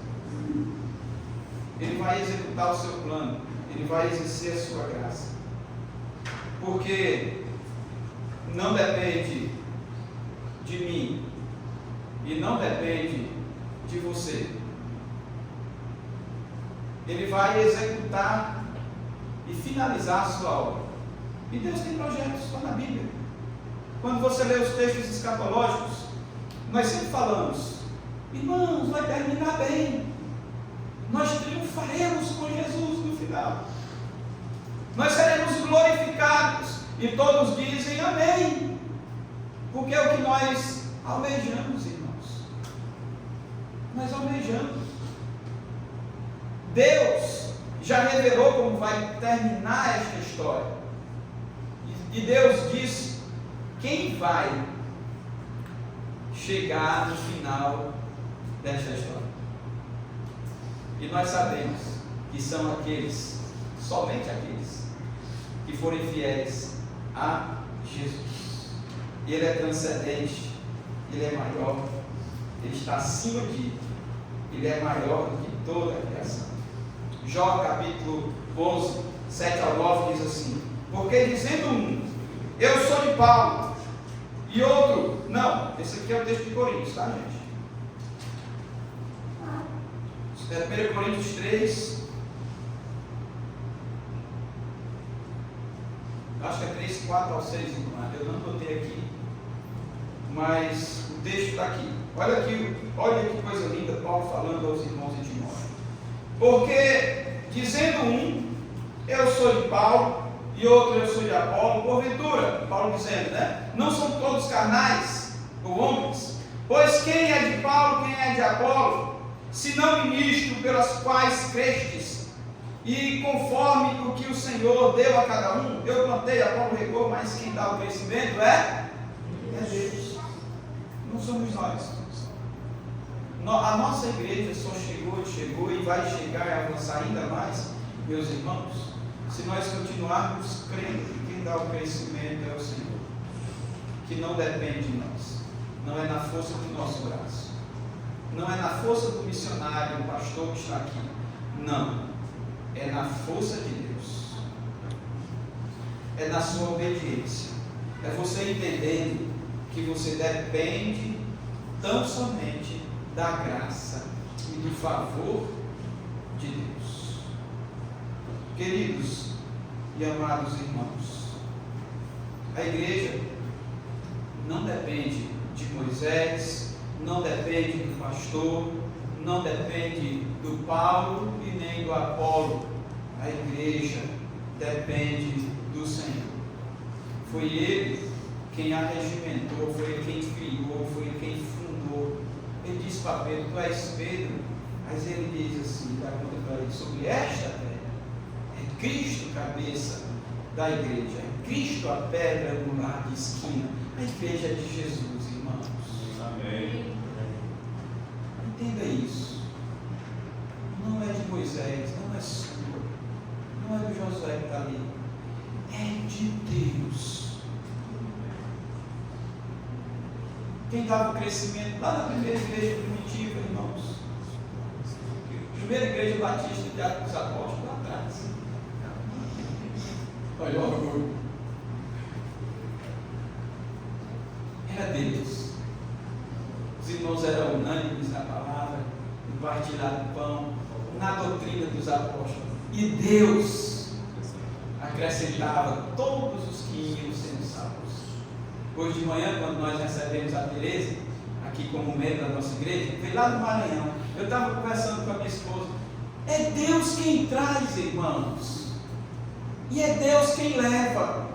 Ele vai executar o seu plano, Ele vai exercer a sua graça, porque não depende de mim e não depende de você. Ele vai executar e finalizar a sua obra. E Deus tem projetos, está na Bíblia. Quando você lê os textos escatológicos, nós sempre falamos: irmãos, vai terminar bem, nós triunfaremos com Jesus no final, nós seremos glorificados. E todos dizem amém, porque é o que nós almejamos, irmãos. Nós almejamos. Deus já revelou como vai terminar esta história. E Deus disse quem vai chegar no final desta história. E nós sabemos que são aqueles, somente aqueles, que forem fiéis a Jesus. Ele é transcendente, Ele é maior, Ele está acima de, Ele é maior do que toda a criação. Jó capítulo 11, 7 ao 9 diz assim: porque dizendo um, eu sou de Paulo, e outro, não, esse aqui é o texto de Coríntios, tá, gente? 1 Coríntios 3, acho que é 3, 4 ao 6, eu não botei aqui, mas o texto está aqui. Olha que coisa linda, Paulo falando aos irmãos de Timóteo. Porque, dizendo um, eu sou de Paulo, e outro, eu sou de Apolo, porventura, Paulo dizendo, né? Não são todos carnais, ou homens? Pois quem é de Paulo, quem é de Apolo? Se não ministro pelas quais crestes, e conforme o que o Senhor deu a cada um, eu plantei, Apolo regou, mas quem dá o crescimento é Deus. Não somos nós. A nossa igreja só chegou e vai chegar e avançar ainda mais, meus irmãos, se nós continuarmos crendo que quem dá o crescimento é o Senhor, que não depende de nós, não é na força do nosso braço, não é na força do missionário, do pastor que está aqui, não, é na força de Deus, é na sua obediência, é você entendendo que você depende tão somente da graça e do favor de Deus. Queridos e amados irmãos, a igreja não depende de Moisés, não depende do pastor, não depende do Paulo e nem do Apolo. A igreja depende do Senhor. Foi Ele quem a regimentou, foi Ele quem criou, foi Ele quem fundou. Ele disse para Pedro: tu és Pedro, mas ele diz assim, dá conta para ele, sobre esta pedra, é Cristo cabeça da igreja, é Cristo a pedra angular de esquina, a igreja de Jesus, irmãos. Amém. Entenda isso. Não é de Moisés, não é sua, não é do Josué que está ali, é de Deus. Quem dava o crescimento lá na primeira igreja primitiva, irmãos, primeira igreja batista de Atos dos Apóstolos, lá atrás, olha o orgulho, era Deus. Os irmãos eram unânimes na palavra, no partilhar do pão, na doutrina dos apóstolos, e Deus acrescentava todos os que iam sendo salvos. Hoje de manhã, quando nós recebemos a Tereza, aqui como membro da nossa igreja, veio lá do Maranhão, eu estava conversando com a minha esposa, é Deus quem traz, irmãos, e é Deus quem leva.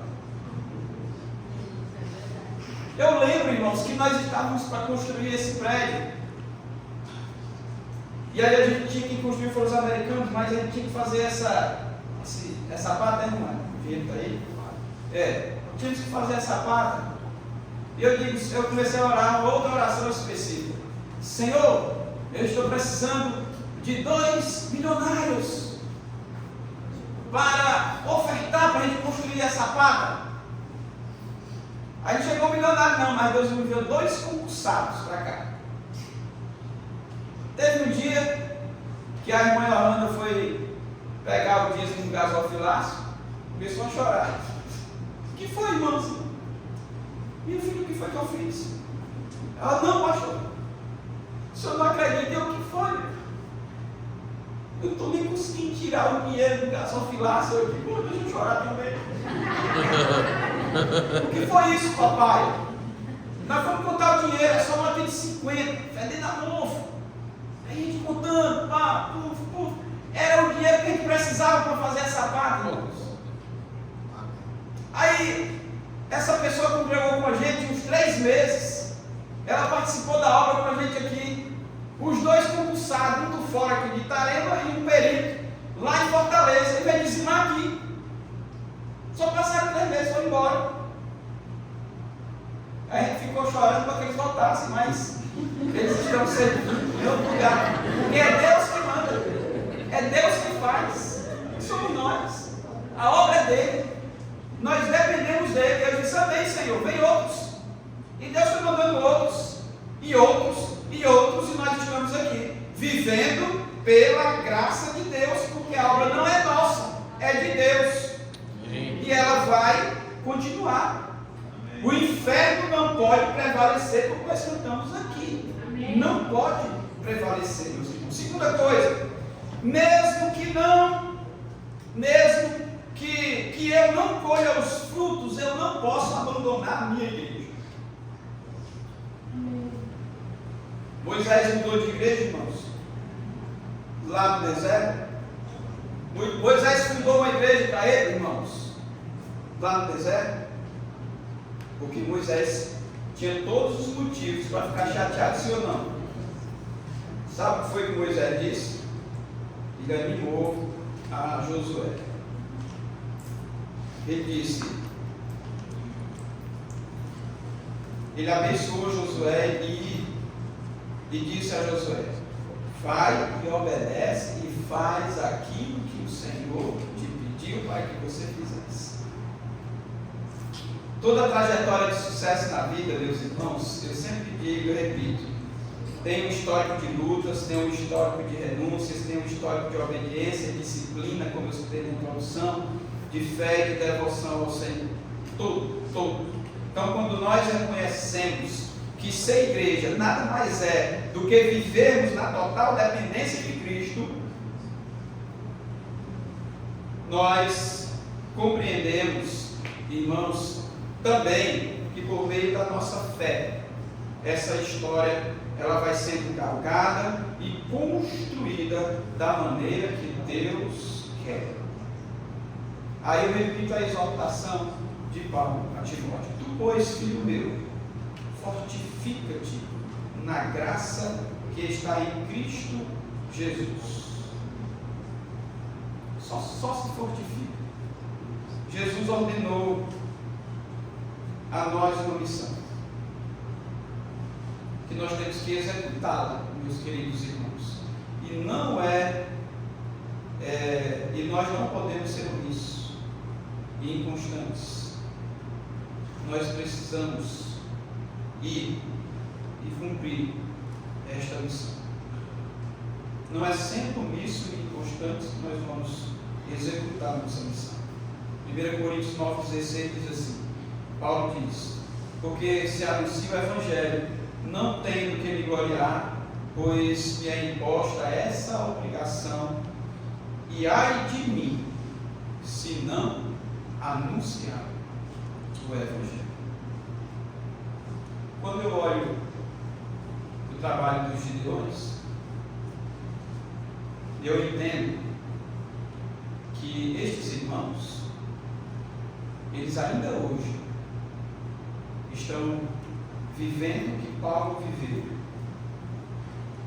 Eu lembro, irmãos, que nós estávamos para construir esse prédio, e aí a gente tinha que construir, foram os americanos, mas a gente tinha que fazer essa pata, né? O dinheiro está aí? Tínhamos que fazer essa pata. E eu comecei a orar, outra oração específica. Senhor, eu estou precisando de 2 milionários para ofertar para a gente construir essa pata. Aí não chegou o milionário não, mas Deus me enviou 2 concursados para cá. Teve um dia que a irmã Yolanda foi pegar o dízimo no gasofilácio, começou a chorar. O que foi, irmãos? Meu filho, o que foi que eu fiz? Ela: não, pastor, o senhor não acredita, o que foi? Eu não estou nem conseguindo tirar o dinheiro do gasofilácio. Eu digo: pô, deixa eu chorar também. O que foi isso, papai? Nós vamos contar o dinheiro, é só uma de 50, fedendo a mofo. Aí a gente contando, pá, puf, puf. Era o dinheiro que a gente precisava para fazer essa parte, irmãos. Aí, essa pessoa congregou com a gente uns 3 meses. Ela participou da obra com a gente aqui. Os 2 concursados, um do fora aqui de Itarema e um perito, lá em Fortaleza. Ele veio dizimar aqui. Só passaram 3 meses, foi embora. Aí a gente ficou chorando para que eles voltassem, mas eles estão servindo em outro lugar. Porque é Deus que manda. É Deus que faz. Somos nós. A obra é dele. Nós dependemos dele. Eu disse: amém, Senhor, vem outros. E Deus foi mandando outros, e outros, e outros, e nós estamos aqui, vivendo pela graça de Deus, porque a obra não é nossa, é de Deus. E ela vai continuar. O inferno não pode prevalecer, como nós cantamos aqui. Não pode prevalecer, meus irmãos. Segunda coisa, mesmo que eu não colha os frutos, eu não posso abandonar a minha igreja. Moisés mudou de igreja, irmãos, lá no deserto. Moisés fundou uma igreja para ele, irmãos, lá no deserto, porque Moisés tinha todos os motivos para ficar chateado, sim ou não? Sabe o que foi que Moisés disse? Ele animou a Josué. Ele abençoou Josué e disse a Josué: vai e obedece e faz aquilo que o Senhor te pediu para que você fizesse. Toda a trajetória de sucesso na vida, meus irmãos, eu sempre digo, eu repito, tem um histórico de lutas, tem um histórico de renúncias, tem um histórico de obediência, disciplina, como eu citei na introdução, de fé e de devoção ao Senhor. Tudo. Então, quando nós reconhecemos que ser igreja nada mais é do que vivermos na total dependência de Cristo, nós compreendemos, irmãos, também que por meio da nossa fé, essa história ela vai sendo galgada e construída da maneira que Deus quer. Aí eu repito a exortação de Paulo a Timóteo: tu, pois, filho meu, fortifica-te na graça que está em Cristo Jesus. Só se fortifica. Jesus ordenou a nós uma missão, que nós temos que executá-la, meus queridos irmãos. E nós não podemos ser omissos e inconstantes. Nós precisamos ir e cumprir esta missão. Não é sendo omisso e inconstante que nós vamos executar nossa missão. 1 Coríntios 9,16 diz assim: Paulo diz: porque se anuncio o Evangelho, não tenho do que me gloriar, pois me é imposta essa obrigação, e ai de mim, se não anunciar o Evangelho. Quando eu olho o trabalho dos Gideões, eu entendo que estes irmãos, eles ainda hoje estão vivendo o que Paulo viveu.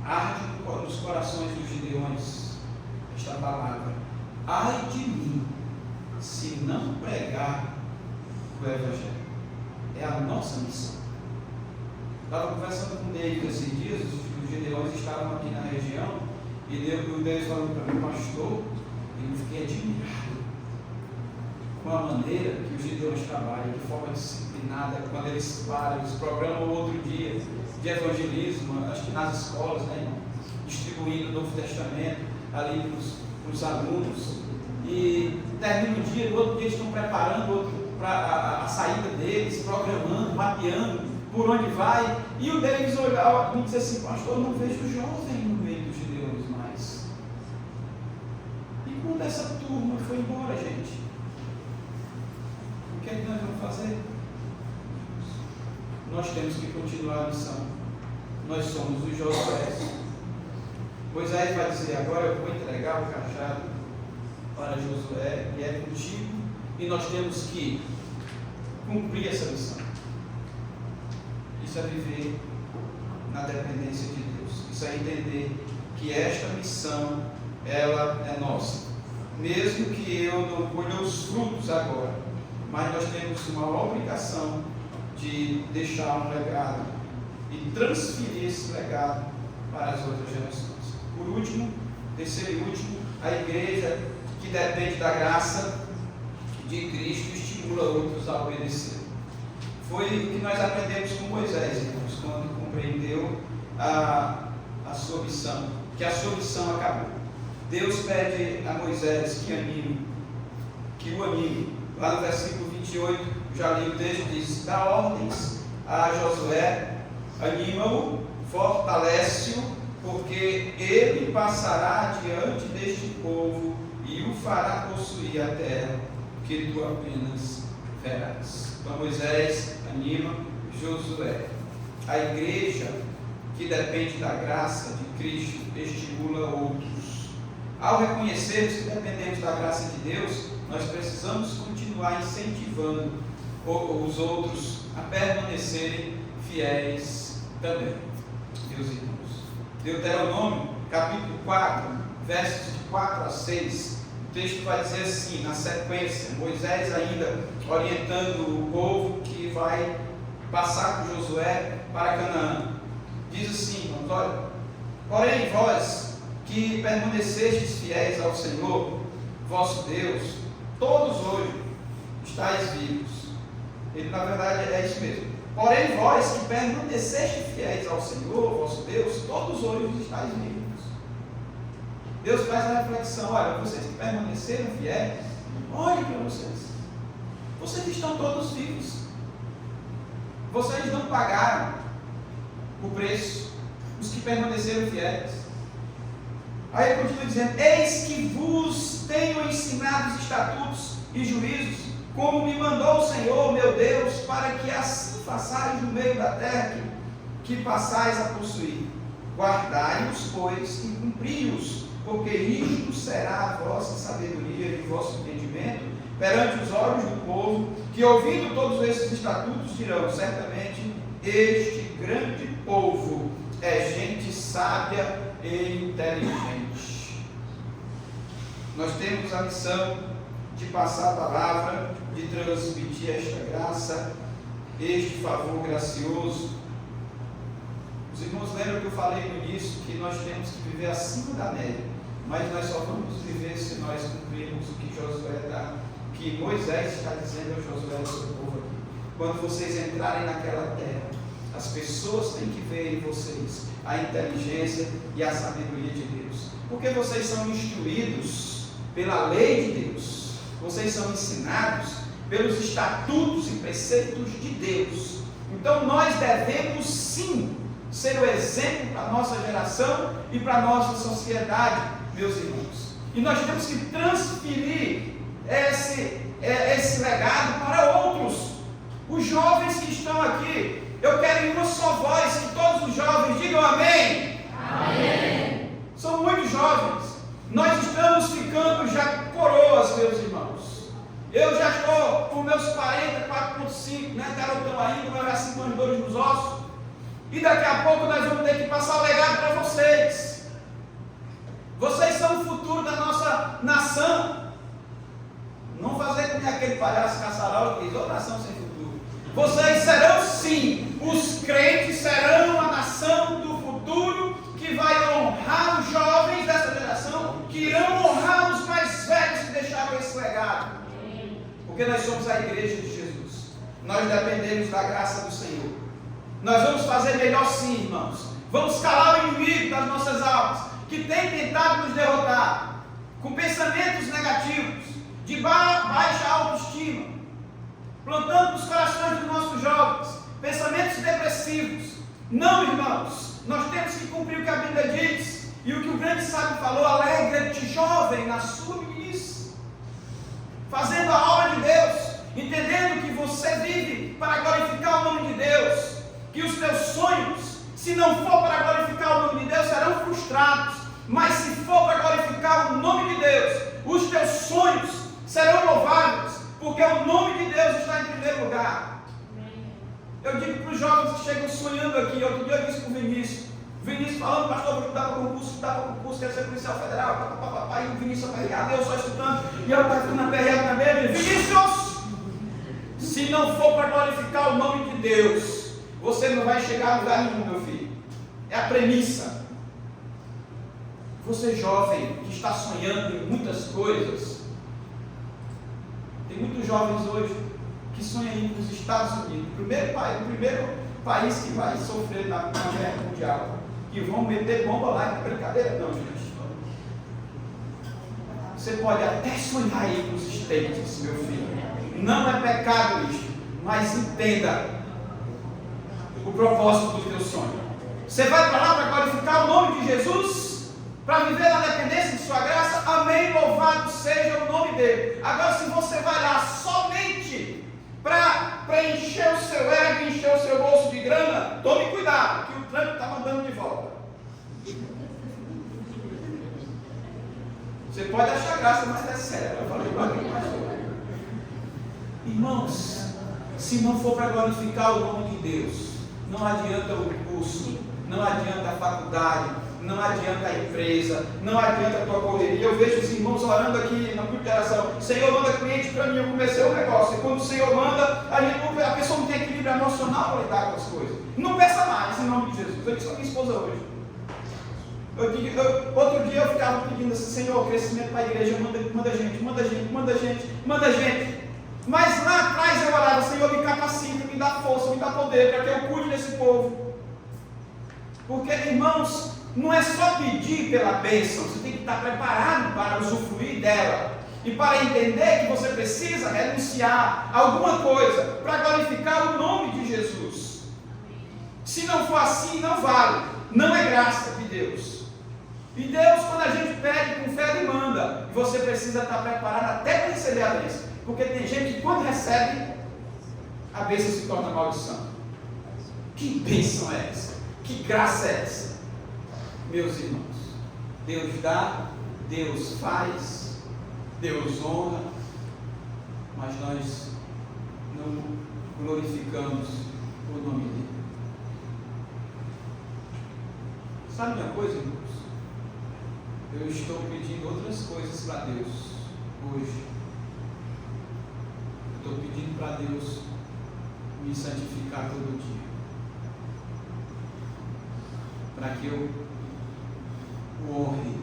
Arde nos corações dos Gideões esta palavra: ai de mim, se não pregar o Evangelho. É a nossa missão. Estava conversando com David esses dias, os Gideões estavam aqui na região, e Deus falou para mim: pastor, eu fiquei admirado com a maneira que os Gideões trabalham, de forma disciplinada, quando eles param, eles programam outro dia de evangelismo, acho que nas escolas, né, irmão? Distribuindo o Novo Testamento ali para os alunos, e termina o dia, no outro dia eles estão preparando para a saída deles, programando, mapeando por onde vai, e o Davis olhar e diz assim: pastor, eu não vejo jovem no meio dos Gideões mais. E quando essa turma foi embora, gente, o que é que nós vamos fazer? Nós temos que continuar a missão. Nós somos os Josué. Moisés vai dizer: agora eu vou entregar o cajado para Josué, e é contigo, e nós temos que cumprir essa missão. Isso é viver na dependência de Deus. Isso é entender que esta missão, ela é nossa. Mesmo que eu não colha os frutos agora, mas nós temos uma obrigação de deixar um legado e transferir esse legado para as outras gerações. Por último, terceiro e último, a igreja que depende da graça de Cristo estimula outros a obedecer. Foi o que nós aprendemos com Moisés, irmãos, quando compreendeu a sua missão, que a sua missão acabou. Deus pede a Moisés que o anime. Lá no versículo 28, já li o texto, diz: dá ordens a Josué, anima-o, fortalece-o, porque ele passará diante deste povo e o fará possuir a terra que tu apenas verás. Então Moisés anima Josué. A igreja que depende da graça de Cristo estimula outros. Ao reconhecermos que dependemos da graça de Deus, nós precisamos continuar incentivando os outros a permanecerem fiéis também. Meus irmãos, Deuteronômio capítulo 4, versos de 4 a 6, texto vai dizer assim, na sequência, Moisés ainda orientando o povo que vai passar com Josué para Canaã. Diz assim, irmãos, olha, porém vós que permanecestes fiéis ao Senhor, vosso Deus, todos hoje estáis vivos. Ele na verdade é isso mesmo. Porém vós que permanecestes fiéis ao Senhor, vosso Deus, todos hoje estáis vivos. Deus faz a reflexão, olha, vocês que permaneceram fiéis, olhem para vocês. Vocês estão todos vivos. Vocês não pagaram o preço, os que permaneceram fiéis. Aí ele continua dizendo, eis que vos tenho ensinado os estatutos e juízos, como me mandou o Senhor, meu Deus, para que assim façais no meio da terra que passais a possuir. Guardai-os, pois, e cumpri-os, porque isto será a vossa sabedoria e o vosso entendimento perante os olhos do povo, que ouvindo todos esses estatutos dirão, certamente, este grande povo é gente sábia e inteligente. Nós temos a missão de passar a palavra, de transmitir esta graça, este favor gracioso. Os irmãos lembram que eu falei no início que nós temos que viver acima da média, mas nós só vamos viver se nós cumprirmos o que Josué está, que Moisés está dizendo a Josué e seu povo aqui. Quando vocês entrarem naquela terra, as pessoas têm que ver em vocês a inteligência e a sabedoria de Deus, porque vocês são instruídos pela lei de Deus, vocês são ensinados pelos estatutos e preceitos de Deus. Então nós devemos sim ser o exemplo para a nossa geração e para a nossa sociedade, meus irmãos. E nós temos que transferir esse legado para outros. Os jovens que estão aqui, eu quero em uma só voz, que todos os jovens digam amém. Amém. São muitos jovens. Nós estamos ficando já coroas, meus irmãos. Eu já estou com meus 40, 4.5, né? Garotão ainda, mas já 5 anos, dores nos ossos. E daqui a pouco nós vamos ter que passar o legado para vocês. Vocês são o futuro da nossa nação. Não fazer como aquele palhaço caçarola que diz, ô nação sem futuro. Vocês serão sim, os crentes serão a nação do futuro que vai honrar os jovens dessa geração, que irão honrar os mais velhos que deixaram esse legado. Porque nós somos a igreja de Jesus. Nós dependemos da graça do Senhor. Nós vamos fazer melhor sim, irmãos. Vamos calar o inimigo das nossas almas, que tem tentado nos derrotar, com pensamentos negativos, de baixa autoestima, plantando nos corações dos nossos jovens pensamentos depressivos. Não, irmãos, nós temos que cumprir o que a Bíblia diz, e o que o grande sábio falou, alegra-te jovem na sua meninice, fazendo a obra de Deus, entendendo que você vive para glorificar o nome de Deus, que os teus sonhos, se não for para glorificar o nome de Deus, serão frustrados, mas se for para glorificar o nome de Deus, os teus sonhos serão louvados, porque o nome de Deus está em primeiro lugar. Eu digo para os jovens que chegam sonhando aqui, outro dia eu disse para o Vinícius falando, pastor, eu dava concurso, quero ser policial federal, papai, e o Vinícius aperreado, eu só escutando, e eu estava ficando aperreado na mesma, Vinícius, se não for para glorificar o nome de Deus, você não vai chegar a lugar nenhum, meu filho. É a premissa. Você jovem que está sonhando em muitas coisas, tem muitos jovens hoje que sonham em ir para os Estados Unidos, o primeiro país que vai sofrer na guerra mundial, que vão meter bomba lá, não é brincadeira não, gente. Você pode até sonhar em ir para os States, meu filho, não é pecado isso, mas entenda o propósito do teu sonho. Você vai para lá para glorificar o nome de Jesus, para viver na dependência de sua graça, amém, louvado seja o nome dele. Agora, se você vai lá somente para encher o seu ego, encher o seu bolso de grana, tome cuidado, que o Trump está mandando de volta. Você pode achar graça, mas é sério. Eu falei para quem pastor. Irmãos, se não for para glorificar o nome de Deus, não adianta o curso, não adianta a faculdade, não adianta a empresa, não adianta a tua correria. Eu vejo os irmãos orando aqui na interação, Senhor, manda cliente para mim, eu comecei o negócio. E quando o Senhor manda, a pessoa não tem equilíbrio emocional para lidar com as coisas. Não peça mais, em nome de Jesus. Eu disse para minha esposa hoje. Outro dia eu ficava pedindo assim, Senhor, crescimento para a igreja, manda gente. Mas lá atrás eu orava, Senhor, me capacita, me dá força, me dá poder, para que eu cuide desse povo. Porque, irmãos, não é só pedir pela bênção, você tem que estar preparado para usufruir dela. E para entender que você precisa renunciar a alguma coisa para glorificar o nome de Jesus. Se não for assim, não vale. Não é graça de Deus. E Deus, quando a gente pede com fé, Ele manda. E você precisa estar preparado até para receber a bênção. Porque tem gente que quando recebe, a bênção se torna maldição. Que bênção é essa? Que graça é essa? Meus irmãos, Deus dá, Deus faz, Deus honra, mas nós não glorificamos o nome dele. Sabe uma coisa, irmãos? Eu estou pedindo outras coisas para Deus hoje. Eu estou pedindo para Deus me santificar todo dia, para que eu o honre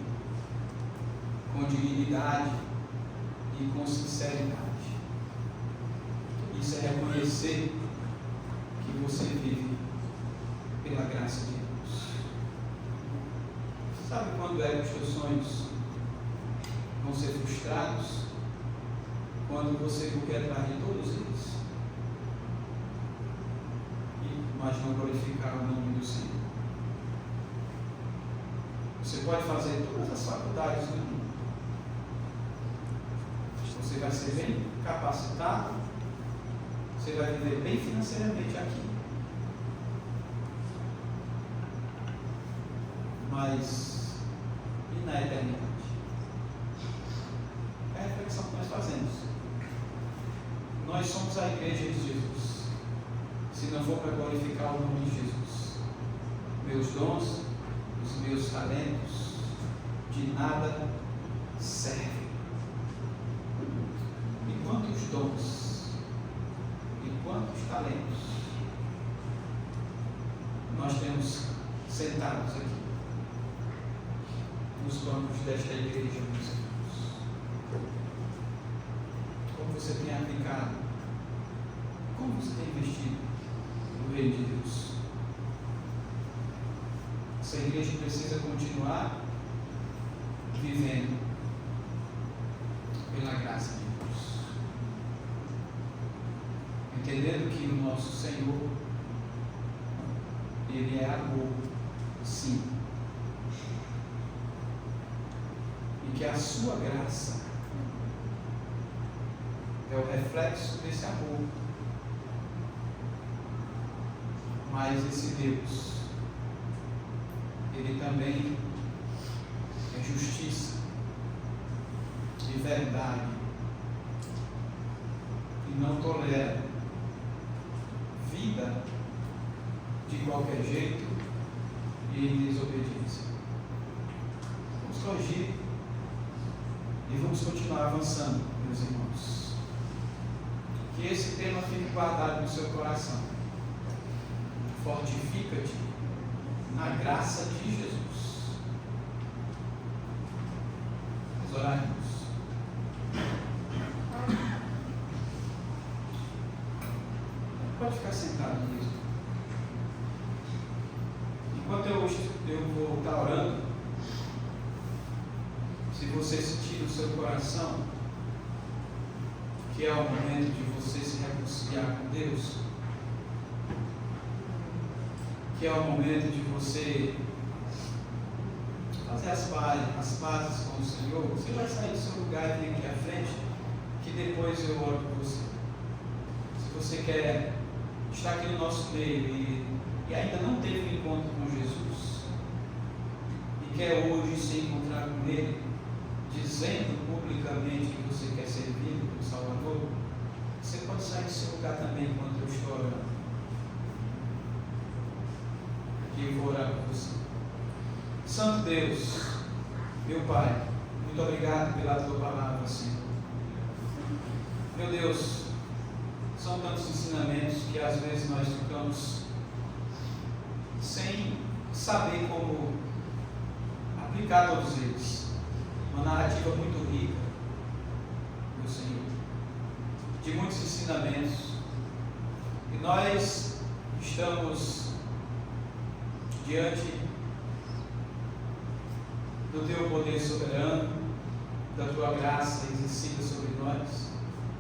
com dignidade e com sinceridade. Isso é reconhecer que você vive pela graça de Deus. Sabe quando é que os teus sonhos vão ser frustrados? Quando você correr atrás de todos eles, mas não glorificar o nome do Senhor. Você pode fazer todas as faculdades do mundo. Você vai ser bem capacitado, você vai viver bem financeiramente aqui. Mas, e na eternidade? É a reflexão que nós fazemos. Nós somos a igreja de Jesus. Se não for para glorificar o nome de Jesus, meus dons, os meus talentos, de nada servem. E quantos dons, e quantos talentos nós temos sentados aqui, nos bancos desta igreja, meus irmãos? Como você tem aplicado? Como você tem investido no reino de Deus? Essa igreja precisa continuar vivendo pela graça de Deus, entendendo que o nosso Senhor, Ele é amor, sim, e que a sua graça é o reflexo desse amor. Mas esse Deus, Ele também é justiça e verdade, e não tolera vida de qualquer jeito e em desobediência. Vamos corrigir e vamos continuar avançando, meus irmãos. Que esse tema fique guardado no seu coração. Fortifica-te na graça de Jesus. Vamos orar, irmãos. Pode ficar sentado mesmo. Enquanto eu vou estar orando, se você sentir no seu coração que é o momento de você se reconciliar com Deus, que é o momento de você fazer as pazes com o Senhor, você vai sair do seu lugar e vir aqui à frente, que depois eu oro por você. Se você quer estar aqui no nosso meio e ainda não teve um encontro com Jesus, e quer hoje se encontrar com Ele, dizendo publicamente que você quer servir como Salvador, você pode sair do seu lugar também enquanto eu estou orando. E eu vou orar por você. Santo Deus, meu Pai, muito obrigado pela tua palavra, Senhor. Meu Deus, são tantos ensinamentos que às vezes nós ficamos sem saber como aplicar todos eles. Uma narrativa muito rica, meu Senhor, de muitos ensinamentos. E nós estamos diante do Teu poder soberano, da Tua graça exercida sobre nós,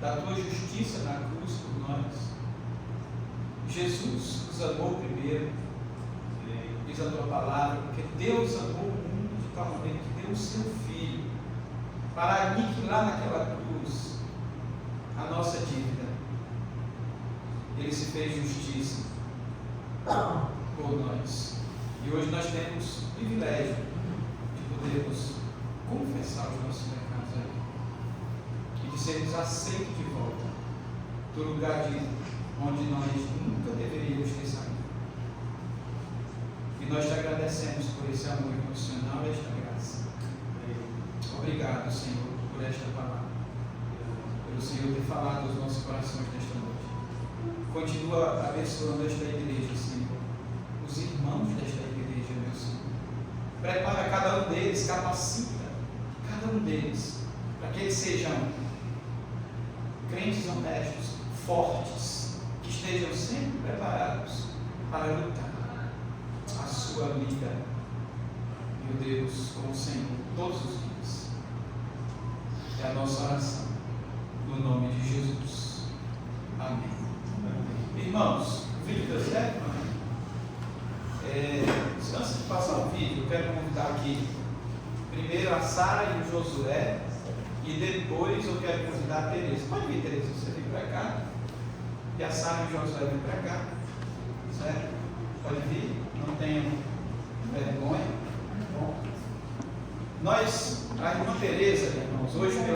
da Tua justiça na cruz por nós. Jesus nos amou primeiro, diz a Tua palavra, porque Deus amou o mundo de tal maneira que deu o Seu Filho para aniquilar naquela cruz a nossa dívida. Ele se fez justiça por nós. E hoje nós temos o privilégio de podermos confessar os nossos pecados aí e de sermos aceitos de volta do lugar de onde nós nunca deveríamos ter saído. E nós te agradecemos por esse amor incondicional e esta graça. Obrigado, Senhor, por esta palavra, pelo Senhor ter falado aos nossos corações nesta noite. Continua abençoando esta igreja, Senhor, os irmãos desta igreja, meu Senhor. Prepara cada um deles, capacita cada um deles, para que eles sejam crentes honestos, fortes, que estejam sempre preparados para lutar a sua vida, meu Deus, com o Senhor, todos os dias. É a nossa oração, no nome de Jesus. Amém. Irmãos, o vídeo deu certo? Antes de passar o vídeo, eu quero convidar aqui primeiro a Sara e o Josué, e depois eu quero convidar a Tereza. Pode vir, Tereza, você vem para cá, e a Sara e o Josué vêm para cá, certo? Pode vir, não tenham vergonha. Bom, a irmã Tereza, irmãos, hoje